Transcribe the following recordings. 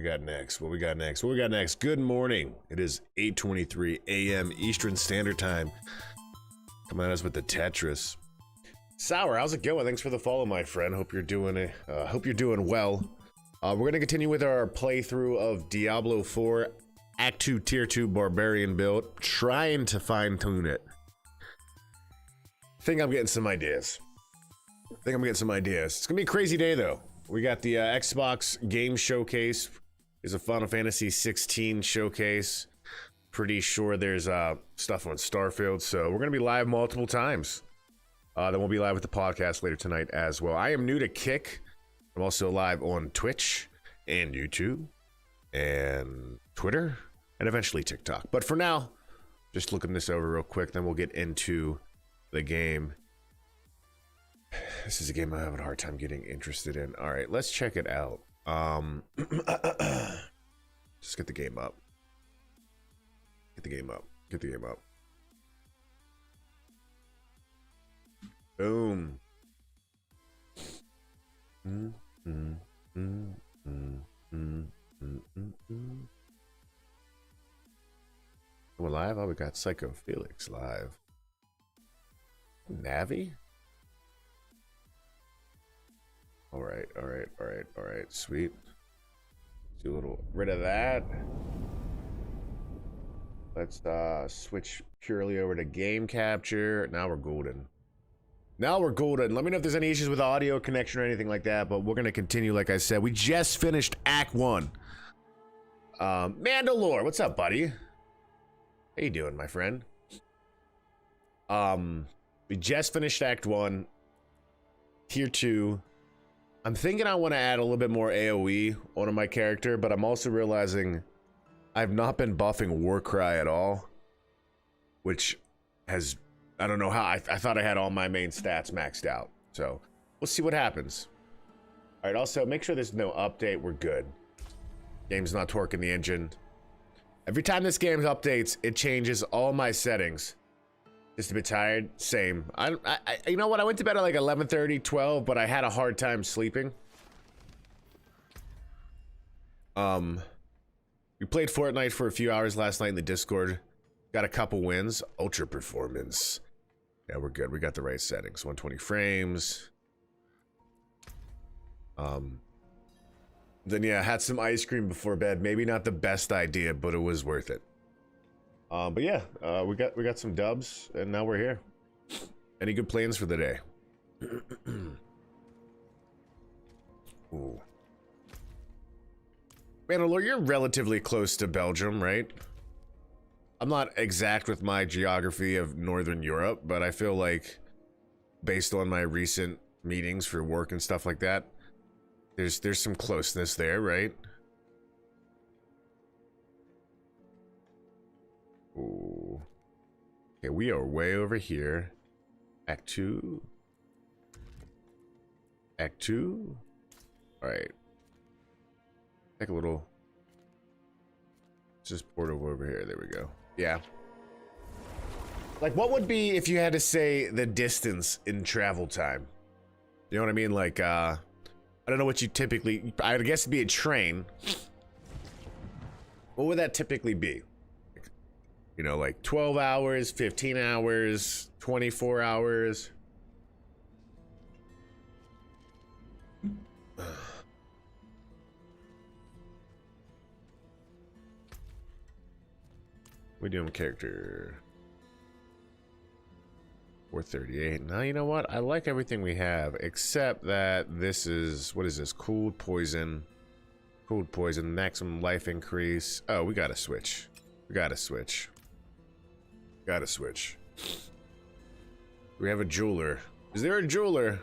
we got next? What we got next? What we got next? Good morning. It is 8:23 a.m. Eastern Standard Time. Coming at us with the Tetris. Sour, how's it going? Thanks for the follow, my friend. Hope you're doing well. We're gonna continue with our playthrough of Diablo 4 Act 2 Tier 2 Barbarian build, trying to fine-tune it. I think I'm getting some ideas. It's gonna be a crazy day though. We got the Xbox Game Showcase. There's a Final Fantasy 16 showcase. Pretty sure there's stuff on Starfield, so we're gonna be live multiple times. Then we'll be live with the podcast later tonight as well. I am new to Kick. I'm also live on Twitch and YouTube and Twitter and eventually TikTok. But for now, just looking this over real quick, then we'll get into the game. This is a game I'm having a hard time getting interested in. All right, let's check it out. Just get the game up. Get the game up. Boom. We're live? Oh, we got Psycho Felix live. Navi? All right, sweet. Do a little rid of that. Let's switch purely over to game capture. Now we're golden. Let me know if there's any issues with audio connection or anything like that, but we're gonna continue. Like I said, we just finished Act 1. Mandalore, what's up, buddy? How you doing, my friend? We just finished Act 1. Tier 2. I'm thinking I want to add a little bit more AoE onto my character, but I'm also realizing I've not been buffing Warcry at all, which has, I don't know how, I thought I had all my main stats maxed out. So we'll see what happens. All right, also make sure there's no update. We're good. Game's not torquing the engine. Every time this game updates, it changes all my settings. Just a bit tired, same. You know what, I went to bed at like 11:30, 12, but I had a hard time sleeping. We played Fortnite for a few hours last night in the Discord. Got a couple wins. Ultra performance. Yeah, we're good. We got the right settings. 120 frames. Then yeah, had some ice cream before bed. Maybe not the best idea, but it was worth it. But yeah, we got some dubs, and now we're here. Any good plans for the day? Ooh. Mandalore, you're relatively close to Belgium, right? I'm not exact with my geography of Northern Europe, but I feel like, based on my recent meetings for work and stuff like that, there's some closeness there, right? Ooh. Okay, we are way over here. Act 2. Act 2. Alright. Take a little. Just port over here. There we go. Yeah. Like, what would be if you had to say the distance in travel time? You know what I mean? Like, I don't know what you typically. I would guess it'd be a train. What would that typically be? You know, like 12 hours, 15 hours, 24 hours. We doing character 438. Now, you know what? I like everything we have, except that this is, what is this? Cooled poison. Cooled poison, maximum life increase. Oh, we gotta switch. Gotta switch. We have a jeweler. Is there a jeweler?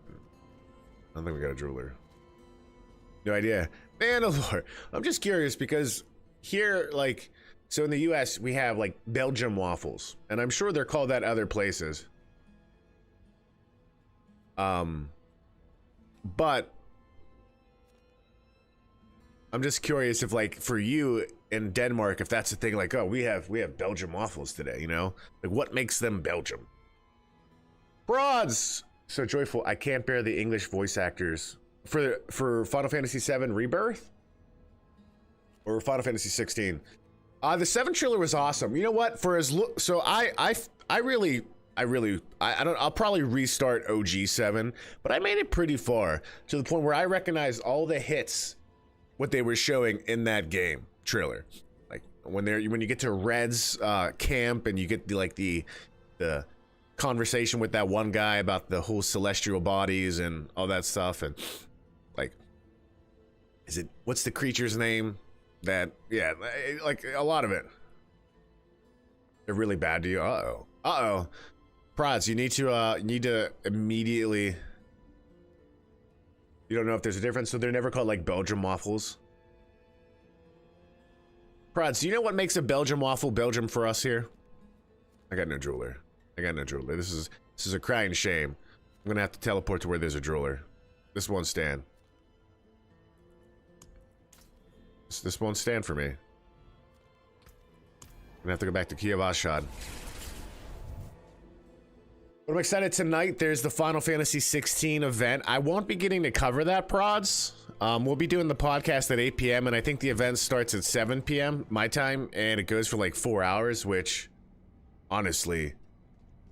I don't think we got a jeweler. No idea. Mandalore. I'm just curious because here, like, so in the US, we have like Belgium waffles, and I'm sure they're called that other places. But I'm just curious if, like, for you in Denmark, if that's the thing, like, oh, we have Belgium waffles today, you know? Like, what makes them Belgium? Broads! So joyful, I can't bear the English voice actors for Final Fantasy 7 Rebirth or Final Fantasy 16. The 7 trailer was awesome. You know what? For as so I'll probably restart OG 7, but I made it pretty far to the point where I recognized all the hits what they were showing in that game trailer. Like when you get to Red's camp and you get the conversation with that one guy about the whole celestial bodies and all that stuff, and like, what's the creature's name? That, yeah, like a lot of it. They're really bad to you. Uh-oh. Prods, you need to immediately. You don't know if there's a difference, so they're never called like Belgium waffles. Prods, do you know what makes a Belgium waffle Belgium for us here? I got no jeweler. This is a crying shame. I'm gonna have to teleport to where there's a jeweler. This won't stand. This won't stand for me. I'm gonna have to go back to Kiev Ashad. But I'm excited tonight. There's the Final Fantasy 16 event. I won't be getting to cover that, Prods. We'll be doing the podcast at 8 p.m. and I think the event starts at 7 p.m. my time, and it goes for like 4 hours, which, honestly,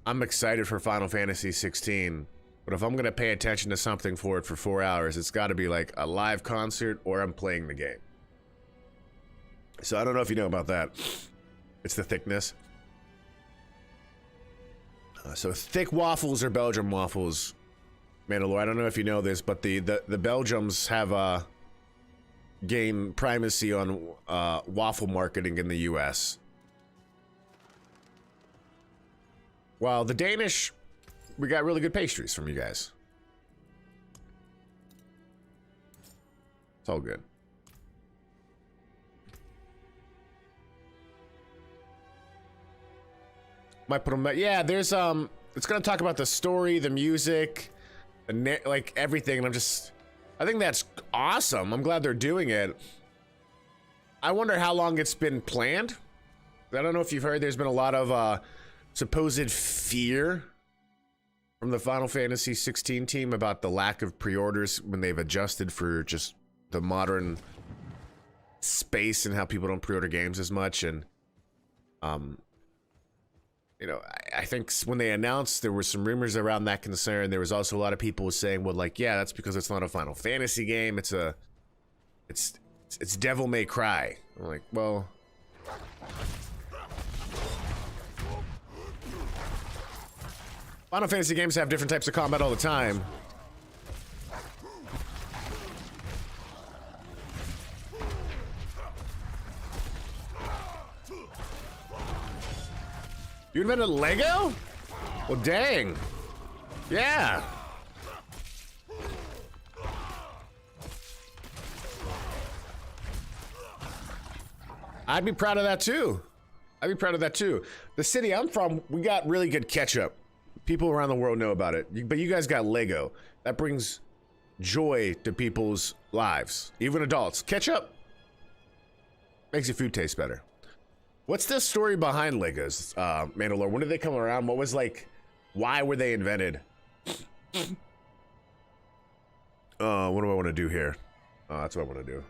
I'm excited for Final Fantasy 16. But if I'm gonna pay attention to something for it for 4 hours, it's got to be like a live concert or I'm playing the game. So I don't know if you know about that. It's the thickness. So thick waffles are Belgium waffles. Mandalore, I don't know if you know this, but the Belgians have gained primacy on waffle marketing in the US. While the Danish, we got really good pastries from you guys. It's all good. Might put them back. Yeah, there's it's gonna talk about the story, the music, like everything, and I think that's awesome. I'm glad they're doing it. I wonder how long it's been planned. I don't know if you've heard, there's been a lot of supposed fear from the Final Fantasy 16 team about the lack of pre-orders when they've adjusted for just the modern space and how people don't pre-order games as much. And you know, I think when they announced, there were some rumors around that concern. There was also a lot of people saying, well, like, yeah, that's because it's not a Final Fantasy game. It's Devil May Cry. I'm like, well, Final Fantasy games have different types of combat all the time. You invented Lego? Well, dang. Yeah. I'd be proud of that too. The city I'm from, we got really good ketchup. People around the world know about it, but you guys got Lego. That brings joy to people's lives, even adults. Ketchup makes your food taste better. What's the story behind Legos, Mandalore? When did they come around? What was like, why were they invented? What do I want to do here? That's what I want to do.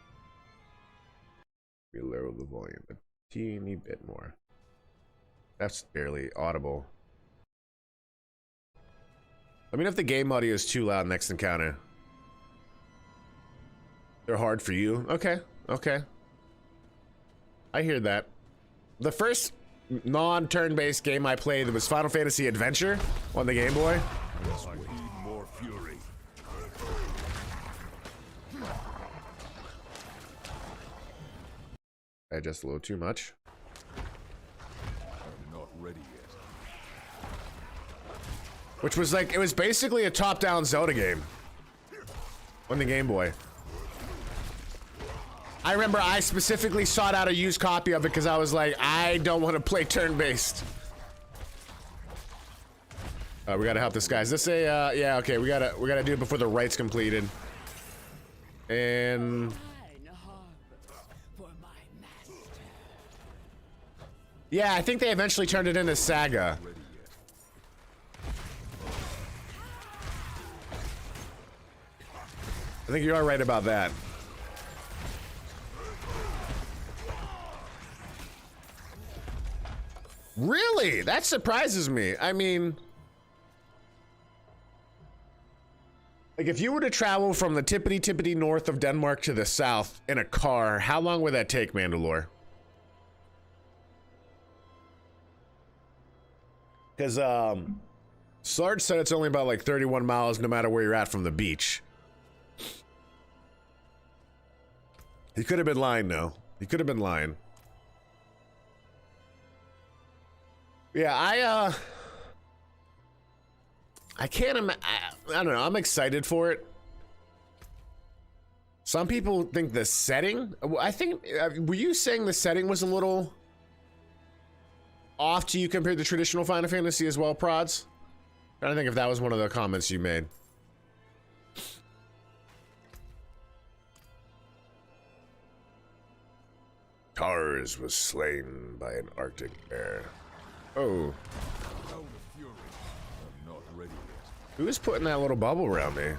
We lower the volume a teeny bit more. That's barely audible. Let me know if the game audio is too loud next encounter. They're hard for you. Okay, okay. I hear that. The first non-turn-based game I played was Final Fantasy Adventure on the Game Boy. I need more fury. I adjust a little too much. I'm not ready yet. Which was like, it was basically a top-down Zelda game on the Game Boy. I remember I specifically sought out a used copy of it because I was like, I don't want to play turn-based. We gotta help this guy. Is this a, yeah, okay, we gotta do it before the right's completed. And... yeah, I think they eventually turned it into Saga. think you are right about that. Really? That surprises me. I mean, like if you were to travel from the tippity north of Denmark to the south in a car, how long would that take, Mandalore? Because Sarge said it's only about like 31 miles no matter where you're at from the beach. He could have been lying, though. He could have been lying. Yeah, I can't I don't know, I'm excited for it. Some people think the setting, I think, were you saying the setting was a little off to you compared to traditional Final Fantasy as well, Prods? I don't think if that was one of the comments you made. Tars was slain by an Arctic bear. Oh. Who is putting that little bubble around me?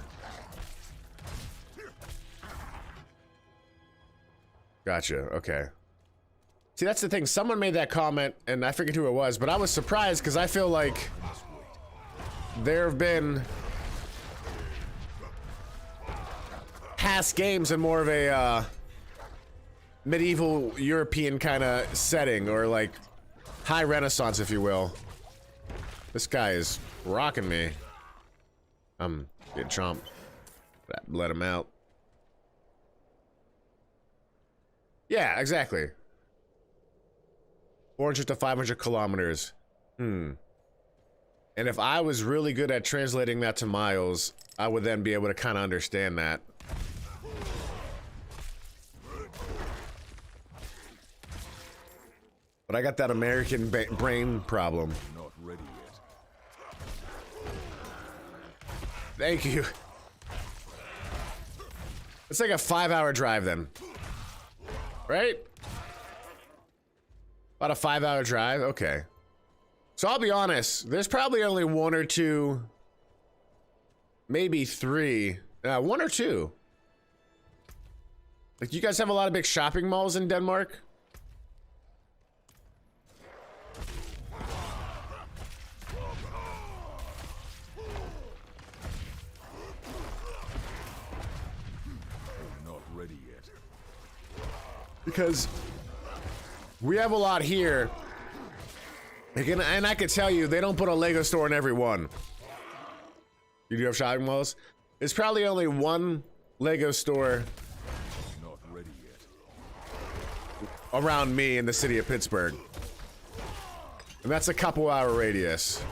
Gotcha, okay. See, that's the thing. Someone made that comment, and I forget who it was, but I was surprised because I feel like there have been past games in more of a medieval European kind of setting, or like high Renaissance, if you will. This guy is rocking me. I'm getting chomped. Let him out. Yeah, exactly. 400 to 500 kilometers. And if I was really good at translating that to miles, I would then be able to kind of understand that. But I got that American brain problem. Not ready yet. Thank you. It's like a 5-hour drive then. Right? About a 5-hour drive? Okay. So I'll be honest, there's probably only one or two, maybe three, one or two. Like, you guys have a lot of big shopping malls in Denmark? Not ready yet. Because we have a lot here. And I can tell you, they don't put a Lego store in every one. You do have shopping malls? There's probably only one Lego store Not ready yet. around me in the city of Pittsburgh. And that's a couple-hour radius.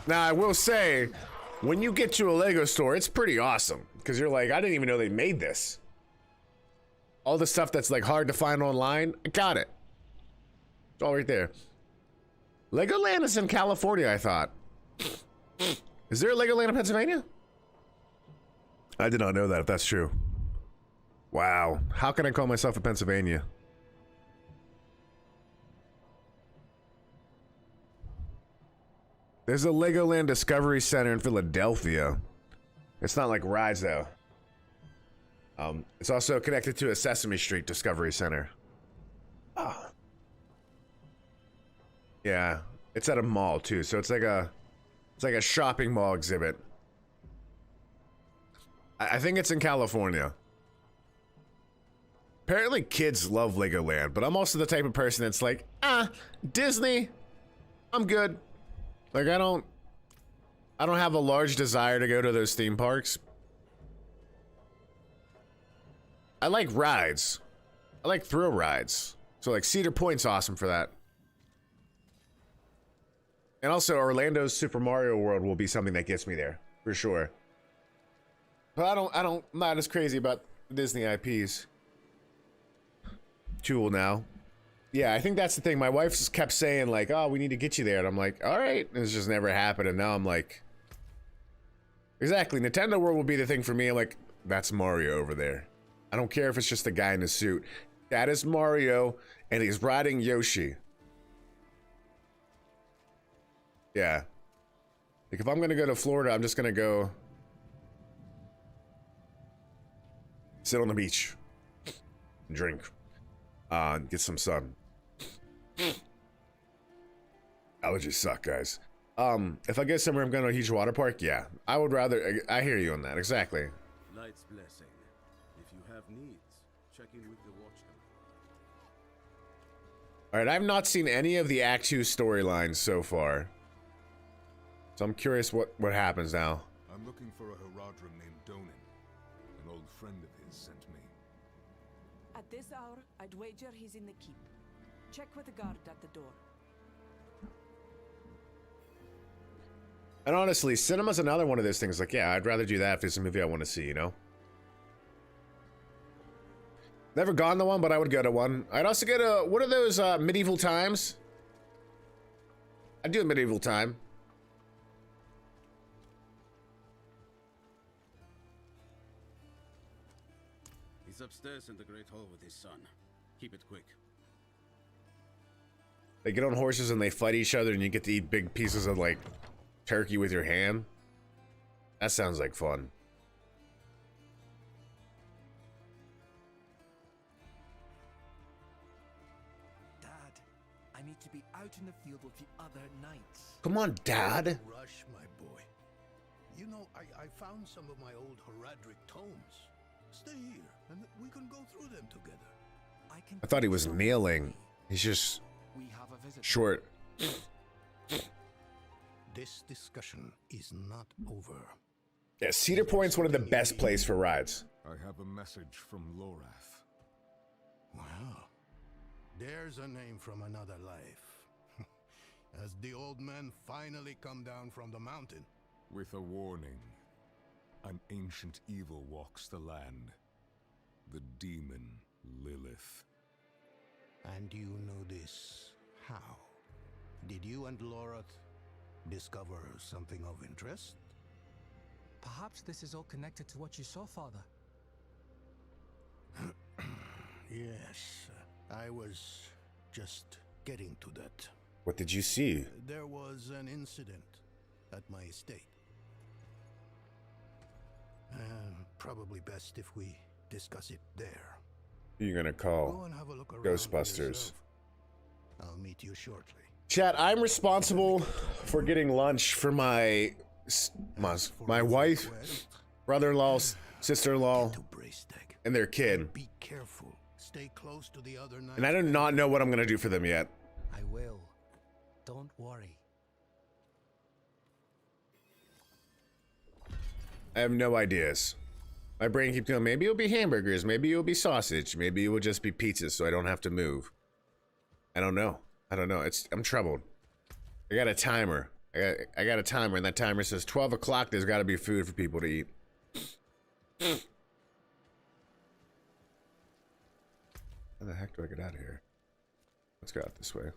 Now, I will say, when you get to a Lego store, it's pretty awesome. Because you're like, I didn't even know they made this. All the stuff that's like hard to find online, I got it. It's all right there. Legoland is in California, I thought. Is there a Legoland in Pennsylvania? I did not know that, if that's true. Wow. How can I call myself a Pennsylvania? There's a Legoland Discovery Center in Philadelphia. It's not like rides, though. It's also connected to a Sesame Street Discovery Center. Oh. Yeah, it's at a mall too, so it's like a shopping mall exhibit. I think it's in California. Apparently kids love Legoland, but I'm also the type of person that's like, Disney, I'm good. Like, I don't have a large desire to go to those theme parks. I like rides. I like thrill rides. So like Cedar Point's awesome for that. And also Orlando's Super Mario World will be something that gets me there, for sure. But I'm not as crazy about Disney IPs. Jewel now. Yeah, I think that's the thing. My wife just kept saying like, oh, we need to get you there. And I'm like, all right. And it's just never happened. And now I'm like, exactly. Nintendo World will be the thing for me. I'm like, that's Mario over there. I don't care if it's just a guy in a suit. That is Mario, and he's riding Yoshi. Yeah. Like, if I'm gonna go to Florida, I'm just gonna go sit on the beach, drink, get some sun. Allergies suck, guys. If I get somewhere I'm going to a huge water park, yeah. I would rather, I hear you on that, exactly. Light's blessing. If you have needs, check in with the watchman. Alright, I've not seen any of the Act 2 storylines so far. So I'm curious what happens now. I'm looking for a Haradrim named Donin. An old friend of his sent me. At this hour, I'd wager he's in the keep. Check with the guard at the door. And honestly, cinema's another one of those things. Like, yeah, I'd rather do that if there's a movie I want to see, you know? Never gone to one, but I would go to one. I'd also go to, what are those, medieval times? I'd do a medieval time. He's upstairs in the Great Hall with his son. Keep it quick. They get on horses and they fight each other and you get to eat big pieces of, like, turkey with your hand. That sounds like fun. Dad, I need to be out in the field with the other knights. Come on, Dad. Rush, my boy. You know, I found some of my old Haradric tomes. Stay here, and we can go through them together. I thought he was kneeling. He's just We have a visitor. short. This discussion is not over. Yeah, Cedar Point's one of the best places for rides. I have a message from Lorath. Wow. There's a name from another life. Has the old man finally come down from the mountain? With a warning. An ancient evil walks the land. The demon Lilith. And you know this how? Did you and Lorath discover something of interest? Perhaps this is all connected to what you saw, Father. Yes, I was just getting to that. What did you see? There was an incident at my estate. Probably best if we discuss it there. Who you gonna Go call? and have a look around Ghostbusters. yourself. I'll meet you shortly. Chat, I'm responsible for getting lunch for my wife, brother-in-law, sister-in-law, To Braystag. and their kid. Be careful. Stay close to the other knights. And I do not know what I'm gonna do for them yet. I will. Don't worry. I have no ideas. My brain keeps going, maybe it'll be hamburgers, maybe it'll be sausage, maybe it will just be pizza so I don't have to move. I don't know. I'm troubled. I got a timer. I got a timer, and that timer says 12 o'clock, there's gotta be food for people to eat. How the heck do I get out of here? Let's go out this way.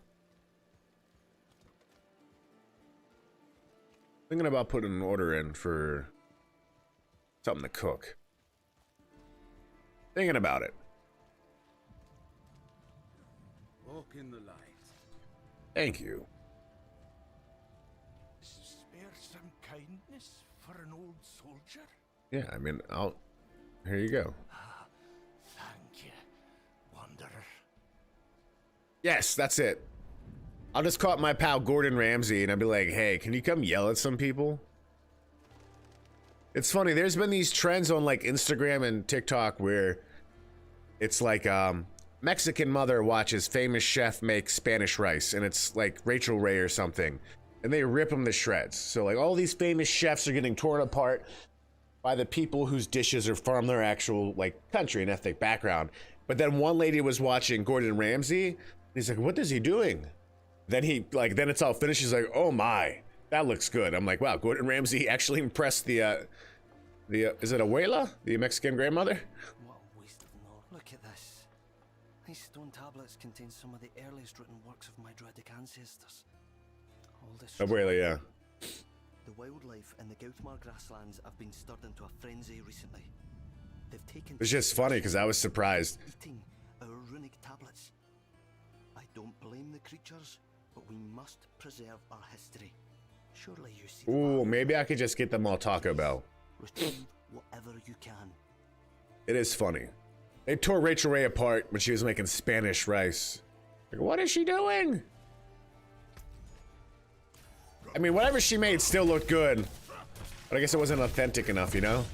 Thinking about putting an order in for something to cook. Thinking about it. Walk in the light. Thank you. Spare some kindness for an old soldier? Yeah, I mean, here you go. Thank you, Wanderer. Yes, that's it. I'll just call up my pal Gordon Ramsay and I'll be like, hey, can you come yell at some people? It's funny, there's been these trends on like Instagram and TikTok where it's like Mexican mother watches famous chef make Spanish rice, and it's like Rachel Ray or something, and they rip them to shreds. So like all these famous chefs are getting torn apart by the people whose dishes are from their actual like country and ethnic background. But then one lady was watching Gordon Ramsay. He's like, what is he doing? Then then it's all finished. He's like, oh my, that looks good. I'm like, wow, Gordon Ramsay actually impressed the is it abuela? The Mexican grandmother? What a waste of knowledge. Look at this. These stone tablets contain some of the earliest written works of my Druidic ancestors. All this Abuela, yeah. The wildlife in the Gautmar grasslands have been stirred into a frenzy recently. They've taken It's just funny because I was surprised. eating our runic tablets. I don't blame the creatures, but we must preserve our history. Surely you see. Ooh, maybe I could just get them all Taco Bell. Retrieve whatever you can. It is funny. They tore Rachel Ray apart when she was making Spanish rice. Like, what is she doing? I mean, whatever she made still looked good. But I guess it wasn't authentic enough, you know?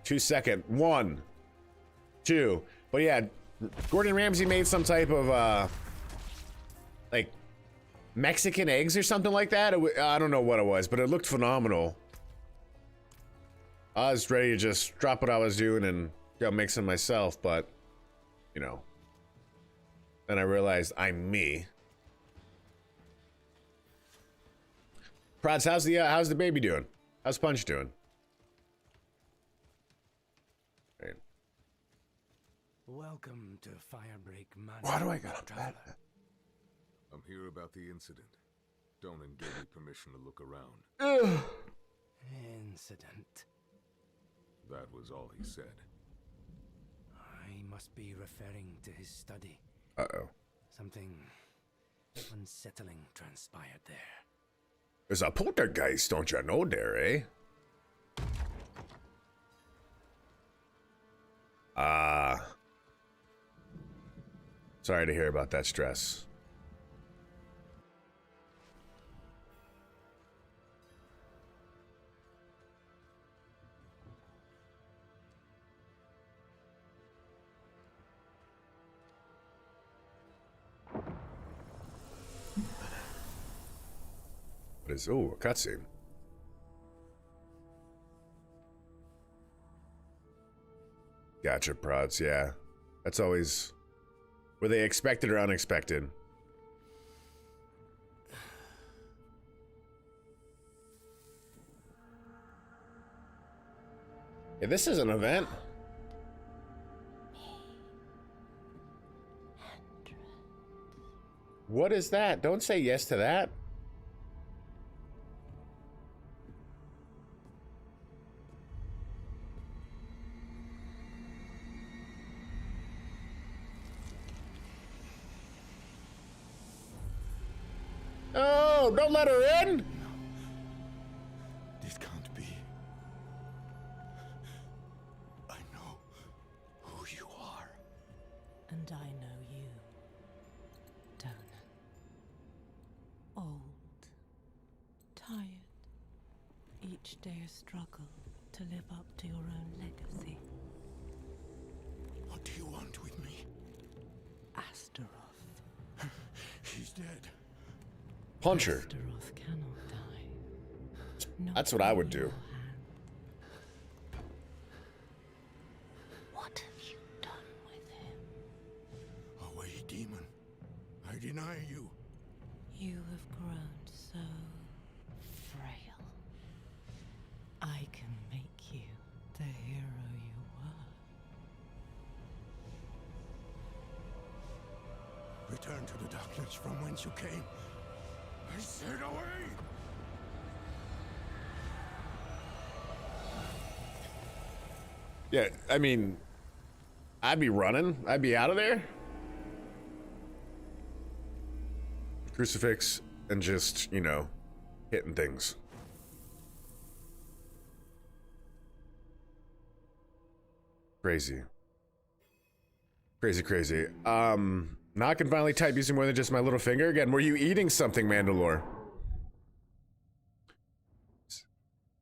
2 second. 1, 2. But yeah, Gordon Ramsay made some type of, like, Mexican eggs or something like that. I don't know what it was, but it looked phenomenal. I was ready to just drop what I was doing and go make some myself, but, you know. Then I realized I'm me. Prods, how's the baby doing? How's Punch doing? Right. Welcome to Firebreak Manor. Why do I got traveler. that? I'm here about the incident. Donan gave me permission to look around. Incident. That was all he said. I must be referring to his study. Uh-oh. Something unsettling transpired there. There's a poltergeist, don't you know there, eh? Sorry to hear about that stress. What is, ooh, a cutscene. Gotcha, prods, yeah. That's always, were they expected or unexpected? Yeah, this is an event. What is that? Don't say yes to that. Oh, don't let her in. This can't be. I know who you are. And I know you, Donan. Old, tired, each day a struggle to live up to your own legacy. What do you want with me? Astaroth. He's dead. Punch her. Astaroth cannot die. Not That's what I would in do. your hand. What have you done with him? Away, demon. I deny you. You have grown so frail. I can make you the hero you were. Return to the darkness from whence you came. I said away! Yeah, I mean, I'd be running. I'd be out of there. Crucifix and just, you know, hitting things. Crazy. Crazy, crazy. Now I can finally type using more than just my little finger. Again, were you eating something, Mandalore?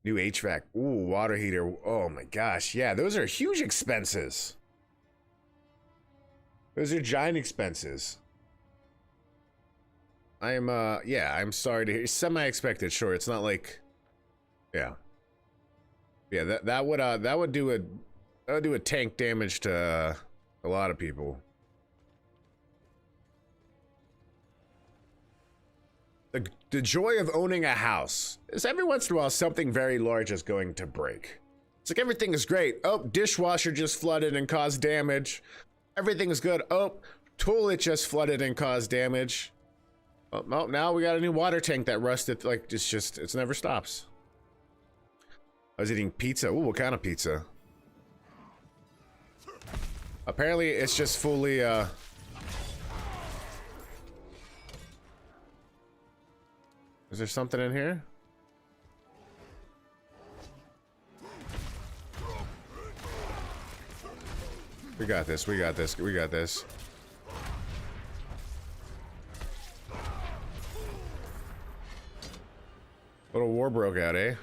New HVAC. Ooh, water heater. Oh my gosh. Yeah, those are huge expenses. Those are giant expenses. I'm sorry to hear. Semi-expected, sure. It's not like, yeah. Yeah, that would do a tank damage to a lot of people. The joy of owning a house is every once in a while something very large is going to break. It's like everything is great. Oh, dishwasher just flooded and caused damage. Everything is good. Oh, toilet just flooded and caused damage. Oh, now we got a new water tank that rusted. Like, it never stops. I was eating pizza. Ooh, what kind of pizza? Apparently, it's just fully, Is there something in here? We got this, we got this, we got this. Little war broke out, eh?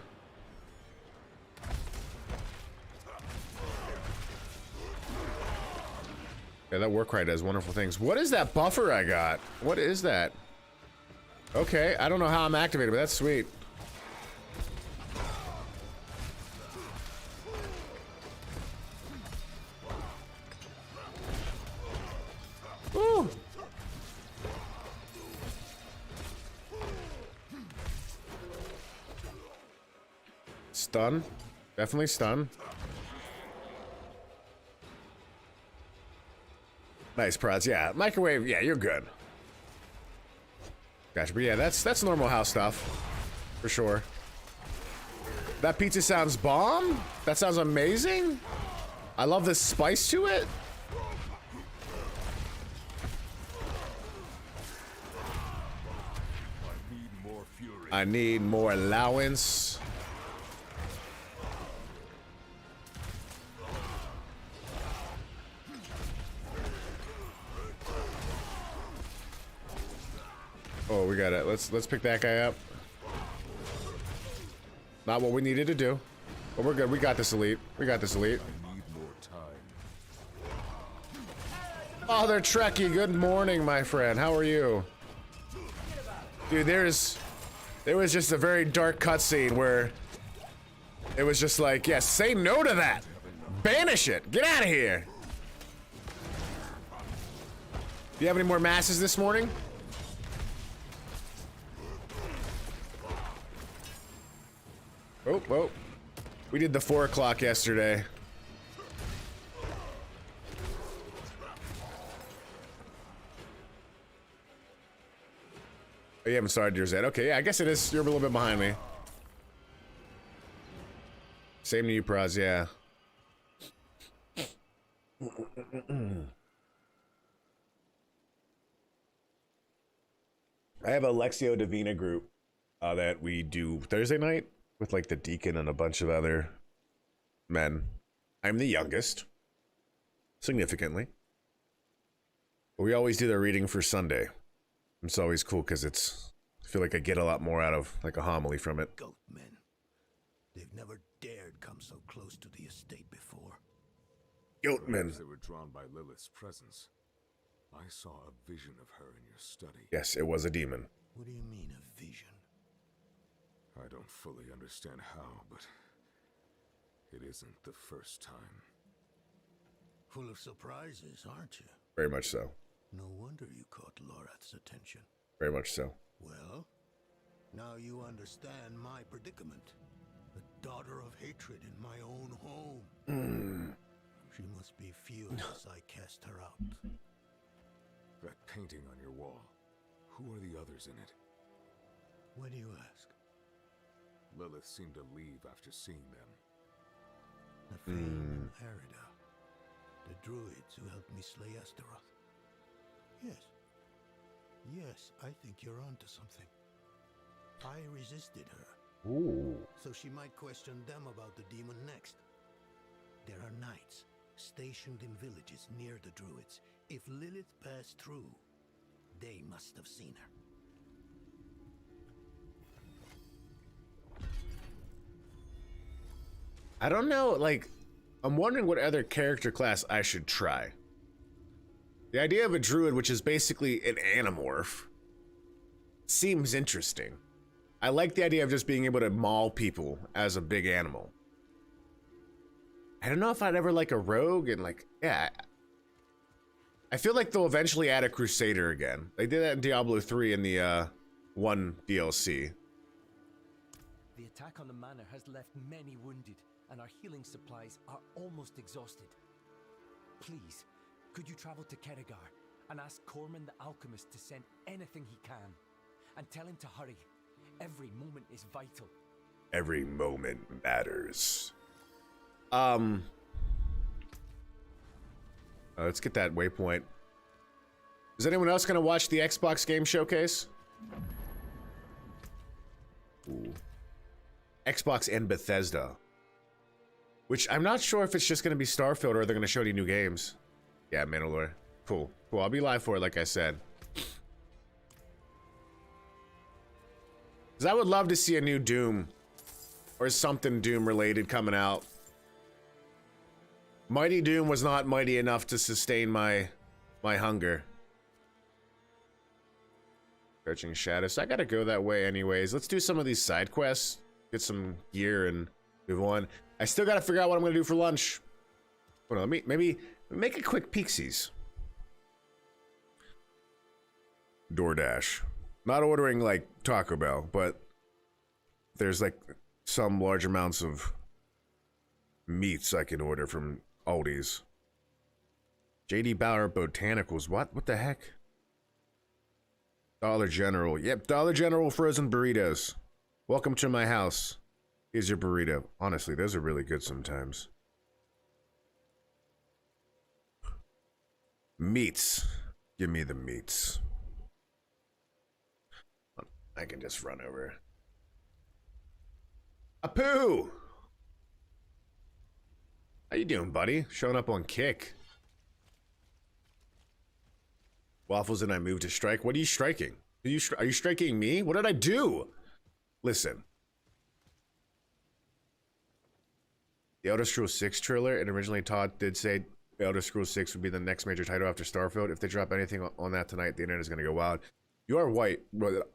Yeah, that war cry does wonderful things. What is that buffer I got? What is that? Okay, I don't know how I'm activated, but that's sweet. Woo! Stun. Definitely stun. Nice prods. Yeah, microwave. Yeah, you're good. Gotcha. But yeah, that's normal house stuff. For sure. That pizza sounds bomb. That sounds amazing. I love the spice to it. I need more allowance. Oh, we got it. Let's pick that guy up. Not what we needed to do, but we're good. We got this, elite. We got this, elite. I need more time. Father Trekkie, good morning, my friend. How are you? Dude, there was just a very dark cutscene where it was just like, yes, say no to that. Banish it. Get out of here. Do you have any more masses this morning? Oh, whoa. We did the 4 o'clock yesterday. Oh, you haven't started yours yet. Okay, yeah, I guess it is. You're a little bit behind me. Same to you, Praz, yeah. I have a Lexio Divina group that we do Thursday night with like the deacon and a bunch of other men. I'm the youngest, significantly. But we always do the reading for Sunday. It's always cool because I feel like I get a lot more out of like a homily from it. Goat men. They've never dared come so close to the estate before. Goatmen. As they were drawn by Lilith's presence, I saw a vision of her in your study. Yes, it was a demon. What do you mean, a vision? I don't fully understand how, but it isn't the first time. Full of surprises, aren't you? Very much so. No wonder you caught Lorath's attention. Very much so. Well, now you understand my predicament. The daughter of hatred in my own home. She must be furious I cast her out. That painting on your wall, who are the others in it? Why do you ask? Lilith seemed to leave after seeing them. Nefane and Arida, the druids who helped me slay Astaroth. Yes. Yes, I think you're onto something. I resisted her. Ooh. So she might question them about the demon next. There are knights stationed in villages near the druids. If Lilith passed through, they must have seen her. I don't know, like, I'm wondering what other character class I should try. The idea of a druid, which is basically an animorph, seems interesting. I like the idea of just being able to maul people as a big animal. I don't know if I'd ever like a rogue and like, yeah. I feel like they'll eventually add a crusader again. They did that in Diablo 3 in the 1 DLC. The attack on the manor has left many wounded, and our healing supplies are almost exhausted. Please, could you travel to Keregar and ask Corman the alchemist to send anything he can? And tell him to hurry. Every moment is vital. Every moment matters. Let's get that waypoint. Is anyone else gonna watch the Xbox game showcase? Xbox and Bethesda. Which I'm not sure if it's just going to be Starfield or they're going to show any new games. Yeah, Mandalore. Cool. Cool. I'll be live for it, like I said. Because I would love to see a new Doom. Or something Doom related coming out. Mighty Doom was not mighty enough to sustain my hunger. Searching Shadows. I gotta go that way anyways. Let's do some of these side quests. Get some gear and move on. I still gotta figure out what I'm gonna do for lunch. Hold on, maybe make a quick Pixies. DoorDash. Not ordering like Taco Bell, but there's like some large amounts of meats I can order from Aldi's. JD Bauer Botanicals. What the heck? Dollar General. Yep, Dollar General frozen burritos. Welcome to my house. Here's your burrito. Honestly, those are really good sometimes. Meats. Give me the meats. I can just run over. Apu! How you doing, buddy? Showing up on Kick. Waffles and I moved to strike. What are you striking? Are you striking me? What did I do? Listen. The Elder Scrolls 6 trailer, and originally Todd did say Elder Scrolls 6 would be the next major title after Starfield. If they drop anything on that tonight, the internet is going to go wild. You are white.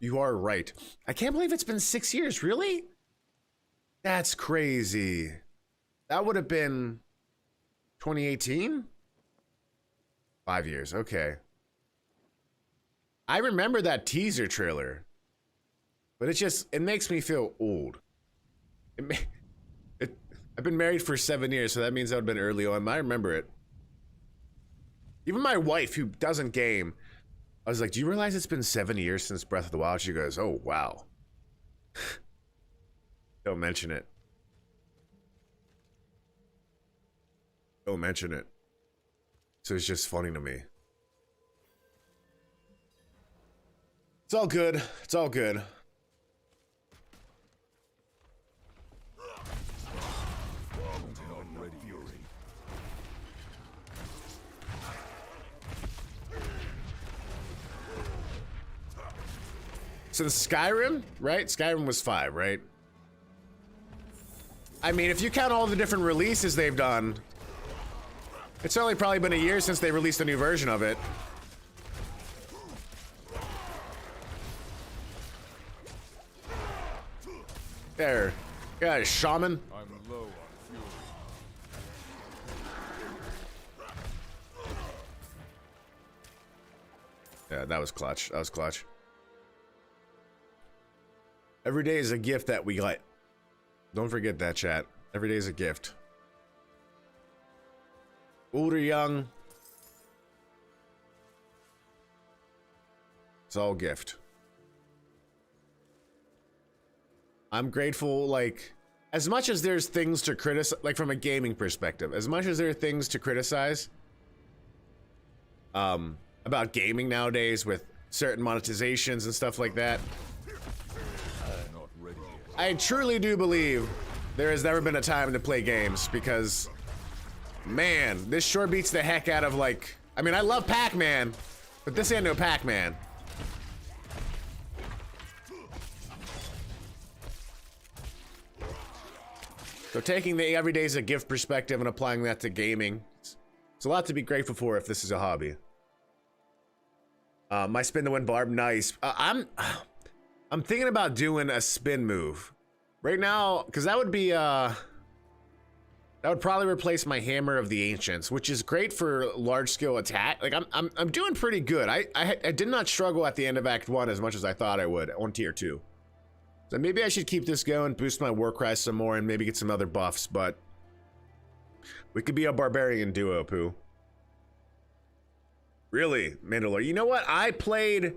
You are right. I can't believe it's been 6 years. Really? That's crazy. That would have been 2018? 5 years. Okay. I remember that teaser trailer, but it makes me feel old. I've been married for 7 years, so that means that would have been early on. I remember it. Even my wife, who doesn't game, I was like, do you realize it's been 7 years since Breath of the Wild? She goes, oh, wow. Don't mention it. Don't mention it. So it's just funny to me. It's all good. It's all good. Since Skyrim, right? Skyrim was 5, right? I mean, if you count all the different releases they've done, it's only probably been a year since they released a new version of it. There. Yeah, shaman. I'm low on fuel. Yeah, that was clutch. That was clutch. Every day is a gift that we get. Don't forget that, chat. Every day is a gift. Old or young, it's all a gift. I'm grateful, like, as much as there's things to criticize, like from a gaming perspective, as much as there are things to criticize about gaming nowadays with certain monetizations and stuff like that, I truly do believe there has never been a time to play games, because man, this sure beats the heck out of, like, I mean, I love Pac-Man, but this ain't no Pac-Man. So taking the everyday as a gift perspective and applying that to gaming, it's a lot to be grateful for if this is a hobby. My spin to win barb, nice. I'm thinking about doing a spin move right now, because that would be that would probably replace my Hammer of the Ancients, which is great for large scale attack. Like I'm doing pretty good. I did not struggle at the end of Act 1 as much as I thought I would on Tier 2. So maybe I should keep this going, boost my Warcry some more, and maybe get some other buffs, but we could be a barbarian duo, Pooh. Really, Mandalore. You know what? I played,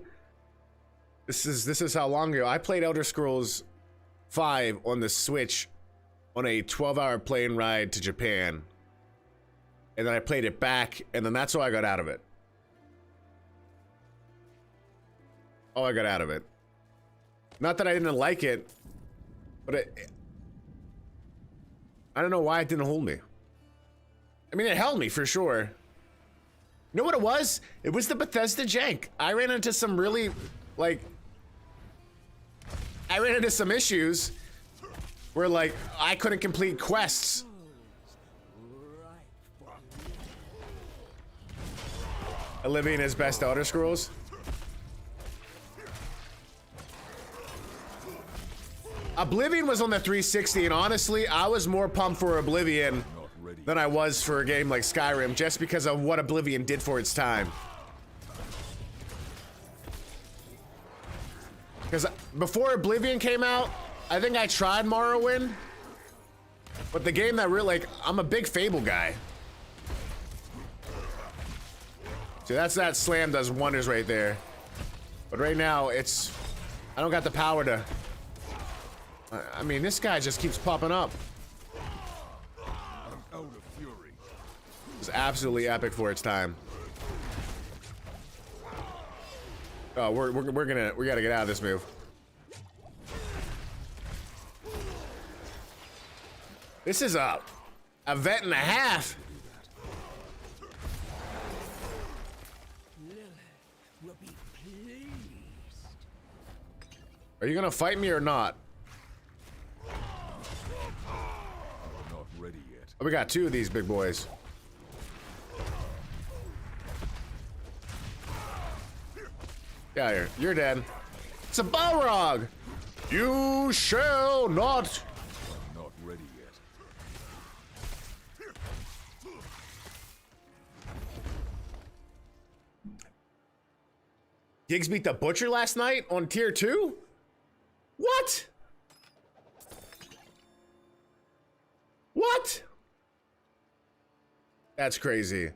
this is how long ago. I played Elder Scrolls 5 on the Switch on a 12-hour plane ride to Japan. And then I played it back, and then that's all I got out of it. All I got out of it. Not that I didn't like it, but I don't know why it didn't hold me. I mean, it held me for sure. You know what it was? It was the Bethesda jank. I ran into some really, like, I ran into some issues where, like, I couldn't complete quests. Olivia and his best Elder Scrolls. Oblivion was on the 360, and honestly, I was more pumped for Oblivion than I was for a game like Skyrim, just because of what Oblivion did for its time. Because before Oblivion came out, I think I tried Morrowind, but the game that really, like, I'm a big Fable guy. See, that slam does wonders right there. But right now, it's, I don't got the power to, I mean, this guy just keeps popping up. I'm out of fury. It's absolutely epic for its time. Oh, we gotta get out of this move. This is a vet and a half. Will be pleased. Are you gonna fight me or not? Not ready yet. Oh, we got two of these big boys. Get out of here. You're dead. It's a Balrog. You shall not. Not ready yet. Giggs beat the Butcher last night on tier 2? What? What? That's crazy.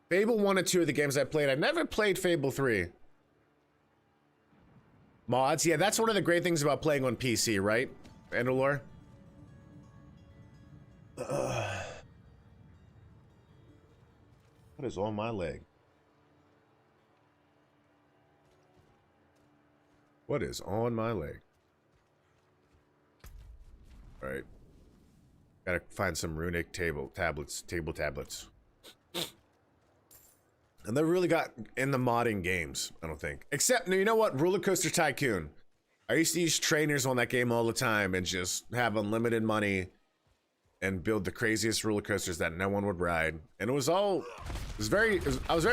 Fable 1 and 2 are the games I played. I never played Fable 3. Mods, yeah, that's one of the great things about playing on PC, right? Andalore? What is on my leg? What is on my leg? All right. Gotta find some runic table tablets. And they really got in the modding games, I don't think. Except, you know what? Roller Coaster Tycoon. I used to use trainers on that game all the time and just have unlimited money and build the craziest roller coasters that no one would ride. And I was very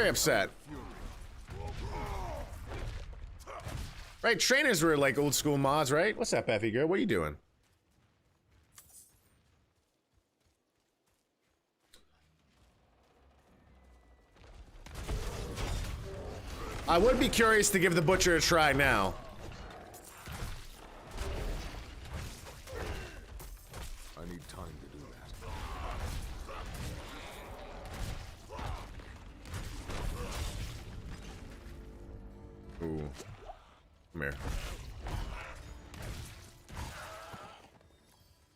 upset. Right, trainers were like old school mods, right? What's up, Effie girl? What are you doing? I would be curious to give the Butcher a try now. I need time to do that. Ooh. Come here.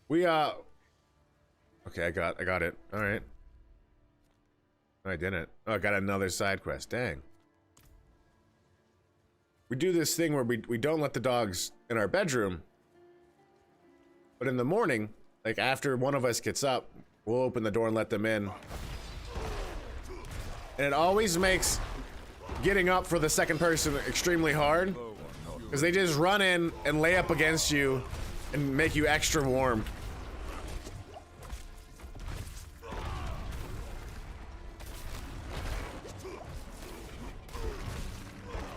We okay, I got it. All right. I didn't. Oh, I got another side quest. Dang. We do this thing where we don't let the dogs in our bedroom, but in the morning, like after one of us gets up, we'll open the door and let them in. And it always makes getting up for the second person extremely hard, because they just run in and lay up against you and make you extra warm.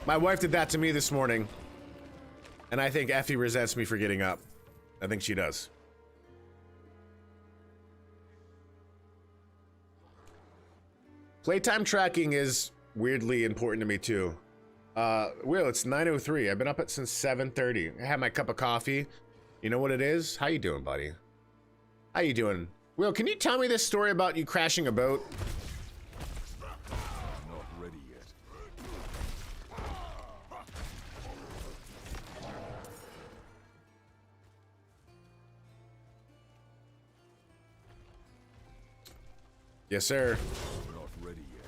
My wife did that to me this morning, and I think Effie resents me for getting up. I think she does. Playtime tracking is weirdly important to me too. Will, it's 9:03. I've been up since 7:30. I had my cup of coffee. You know what it is? How you doing, buddy? How you doing? Will, can you tell me this story about you crashing a boat? Not ready yet. Yes, sir. Not ready yet.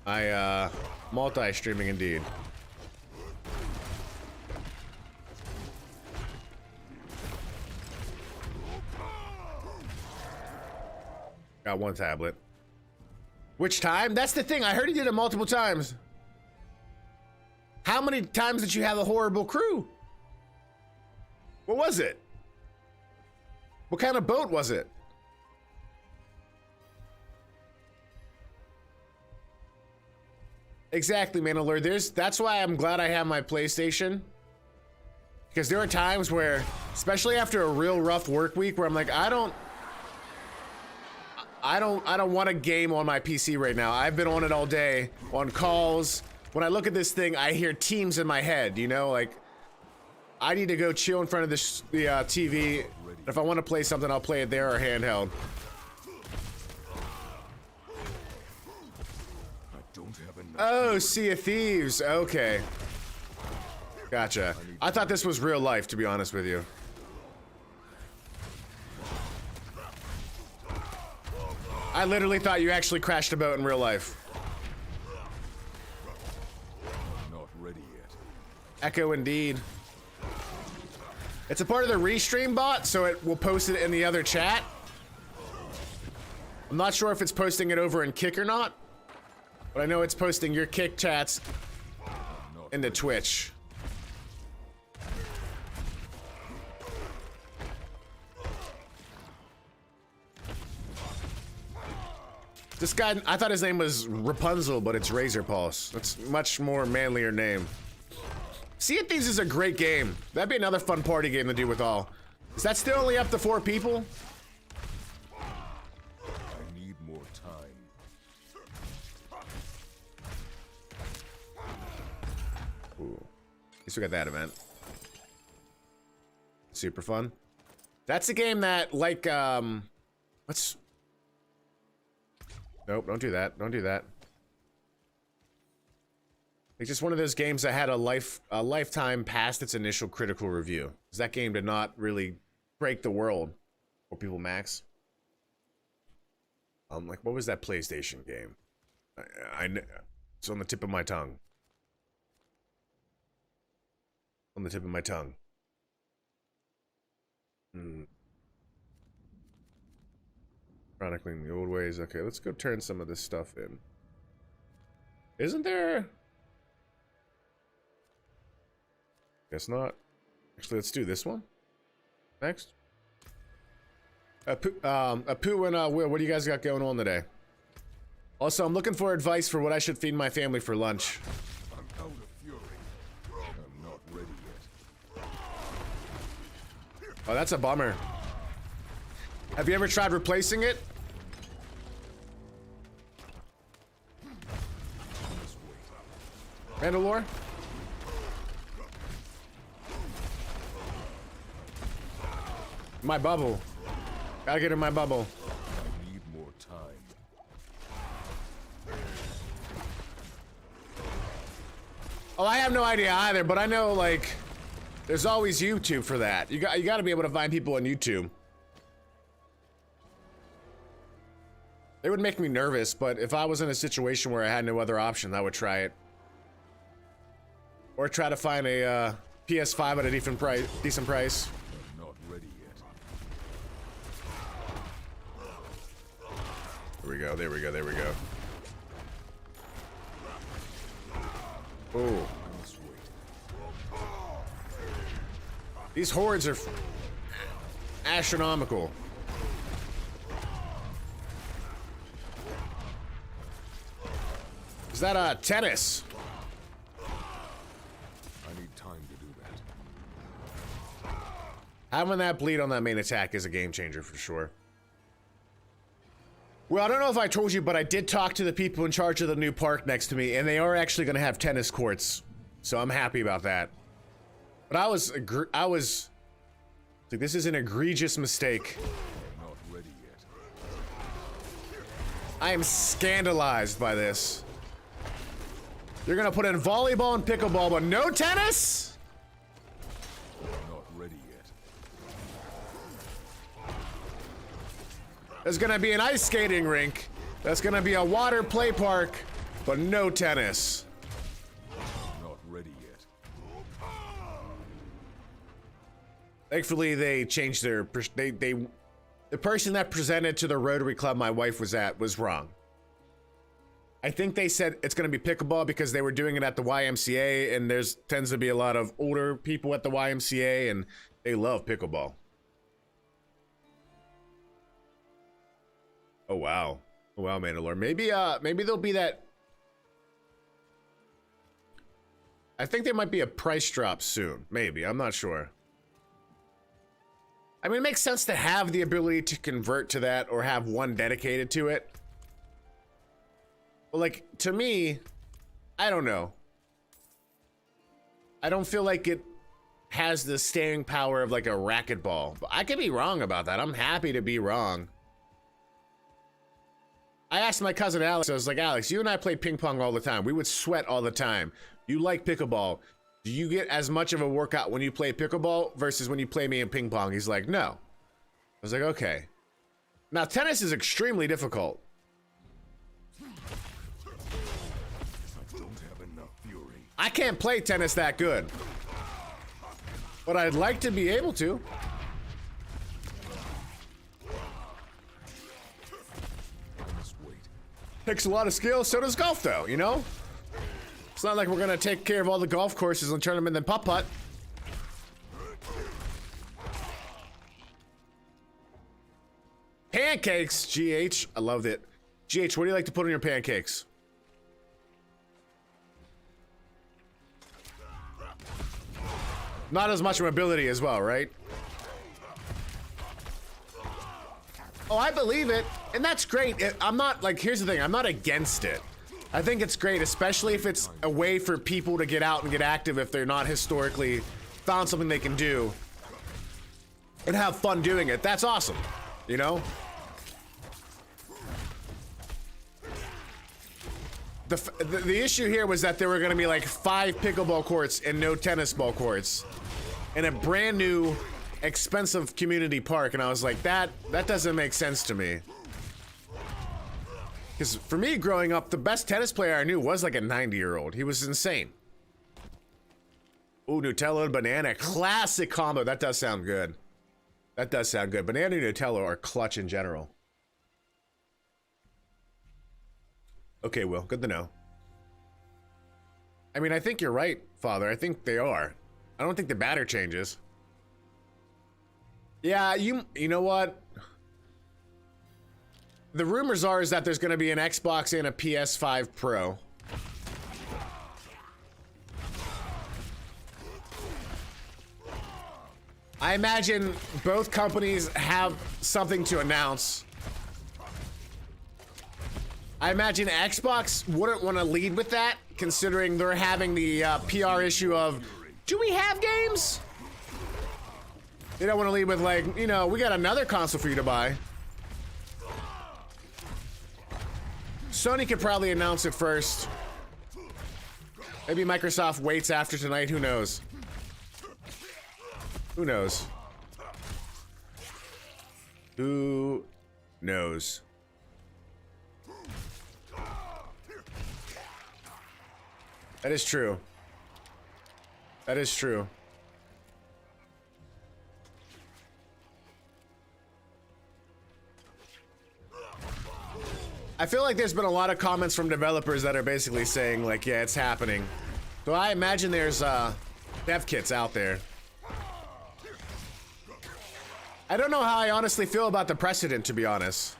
I, multi-streaming indeed. Got one tablet. Which time? That's the thing. I heard he did it multiple times. How many times did you have a horrible crew? What was it? What kind of boat was it? Exactly, Mandalore. That's why I'm glad I have my PlayStation. Because there are times where, especially after a real rough work week, where I'm like, I don't want a game on my PC right now. I've been on it all day, on calls. When I look at this thing, I hear teams in my head, you know, like I need to go chill in front of the TV. If I want to play something, I'll play it there or handheld. Oh, Sea of Thieves. Okay. Gotcha. I thought this was real life, to be honest with you. I literally thought you actually crashed a boat in real life. Not ready yet. Echo indeed. It's a part of the restream bot, so it will post it in the other chat. I'm not sure if it's posting it over in Kick or not, but I know it's posting your Kick chats into Twitch. This guy, I thought his name was Rapunzel, but it's Razor Pulse. That's a much more manlier name. Sea of Thieves is a great game. That'd be another fun party game to do with all. Is that still only up to 4 people? I need more time. Ooh. At least we got that event. Super fun. That's a game that, like, what's... Nope, don't do that. Don't do that. It's just one of those games that had a lifetime past its initial critical review. Because that game did not really break the world for people max. Like, what was that PlayStation game? It's on the tip of my tongue. On the tip of my tongue. Chronicling the old ways. Okay, let's go turn some of this stuff in. Isn't there? Guess not. Actually, let's do this one next. Apu and Will, what do you guys got going on today? Also, I'm looking for advice for what I should feed my family for lunch. I'm out of fury. I'm not ready yet. Oh, that's a bummer. Have you ever tried replacing it? Mandalore? My bubble. Gotta get in my bubble. I need more time. Oh, I have no idea either, but I know, like, there's always YouTube for that. You got to be able to find people on YouTube. It would make me nervous, but if I was in a situation where I had no other option, I would try it. Or try to find a PS5 at a decent price. I'm not ready yet. There we go, there we go, there we go. Oh. These hordes are astronomical. Is that tennis? I need time to do that. Having that bleed on that main attack is a game changer for sure. Well, I don't know if I told you, but I did talk to the people in charge of the new park next to me, and they are actually going to have tennis courts. So I'm happy about that. But I was like, this is an egregious mistake. I'm not ready yet. I am scandalized by this. You're gonna put in volleyball and pickleball, but no tennis? I'm not ready yet. There's gonna be an ice skating rink. There's gonna be a water play park, but no tennis. I'm not ready yet. Thankfully, they changed their they the person that presented to the Rotary Club my wife was at was wrong. I think they said it's going to be pickleball because they were doing it at the YMCA, and there's tends to be a lot of older people at the YMCA, and they love pickleball. Oh wow. Oh wow, Mandalore. Maybe there'll be that. I think there might be a price drop soon. Maybe. I'm not sure. I mean, it makes sense to have the ability to convert to that or have one dedicated to it. But like, to me, I don't know. I don't feel like it has the staying power of like a racquetball. But I could be wrong about that. I'm happy to be wrong. I asked my cousin Alex, I was like, Alex, you and I played ping pong all the time. We would sweat all the time. You like pickleball. Do you get as much of a workout when you play pickleball versus when you play me in ping pong? He's like, no. I was like, okay. Now, tennis is extremely difficult. I don't have enough fury. I can't play tennis that good. But I'd like to be able to. Takes a lot of skill, so does golf though, you know? It's not like we're gonna take care of all the golf courses and turn them into putt-putt. Pancakes, GH. I loved it. GH, what do you like to put on your pancakes? Not as much mobility as well, right? Oh, I believe it. And that's great. I'm not, like, here's the thing. I'm not against it. I think it's great, especially if it's a way for people to get out and get active if they're not historically found something they can do and have fun doing it. That's awesome, you know? The issue here was that there were going to be like 5 pickleball courts and no tennis ball courts in a brand new expensive community park, and I was like, that doesn't make sense to me. Because for me growing up, the best tennis player I knew was like a 90-year-old. He was insane. Ooh, Nutella and banana, classic combo. That does sound good. That does sound good. Banana and Nutella are clutch in general. Okay, Will, good to know. I mean, I think you're right, Father. I think they are. I don't think the batter changes. Yeah, you know what? The rumors are is that there's going to be an Xbox and a PS5 Pro. I imagine both companies have something to announce. I imagine Xbox wouldn't want to lead with that, considering they're having the PR issue of, do we have games? They don't want to lead with like, you know, we got another console for you to buy. Sony could probably announce it first. Maybe Microsoft waits after tonight, who knows? Who knows? Who knows? That is true. That is true. I feel like there's been a lot of comments from developers that are basically saying like, yeah, it's happening. So I imagine there's dev kits out there. I don't know how I honestly feel about the precedent, to be honest.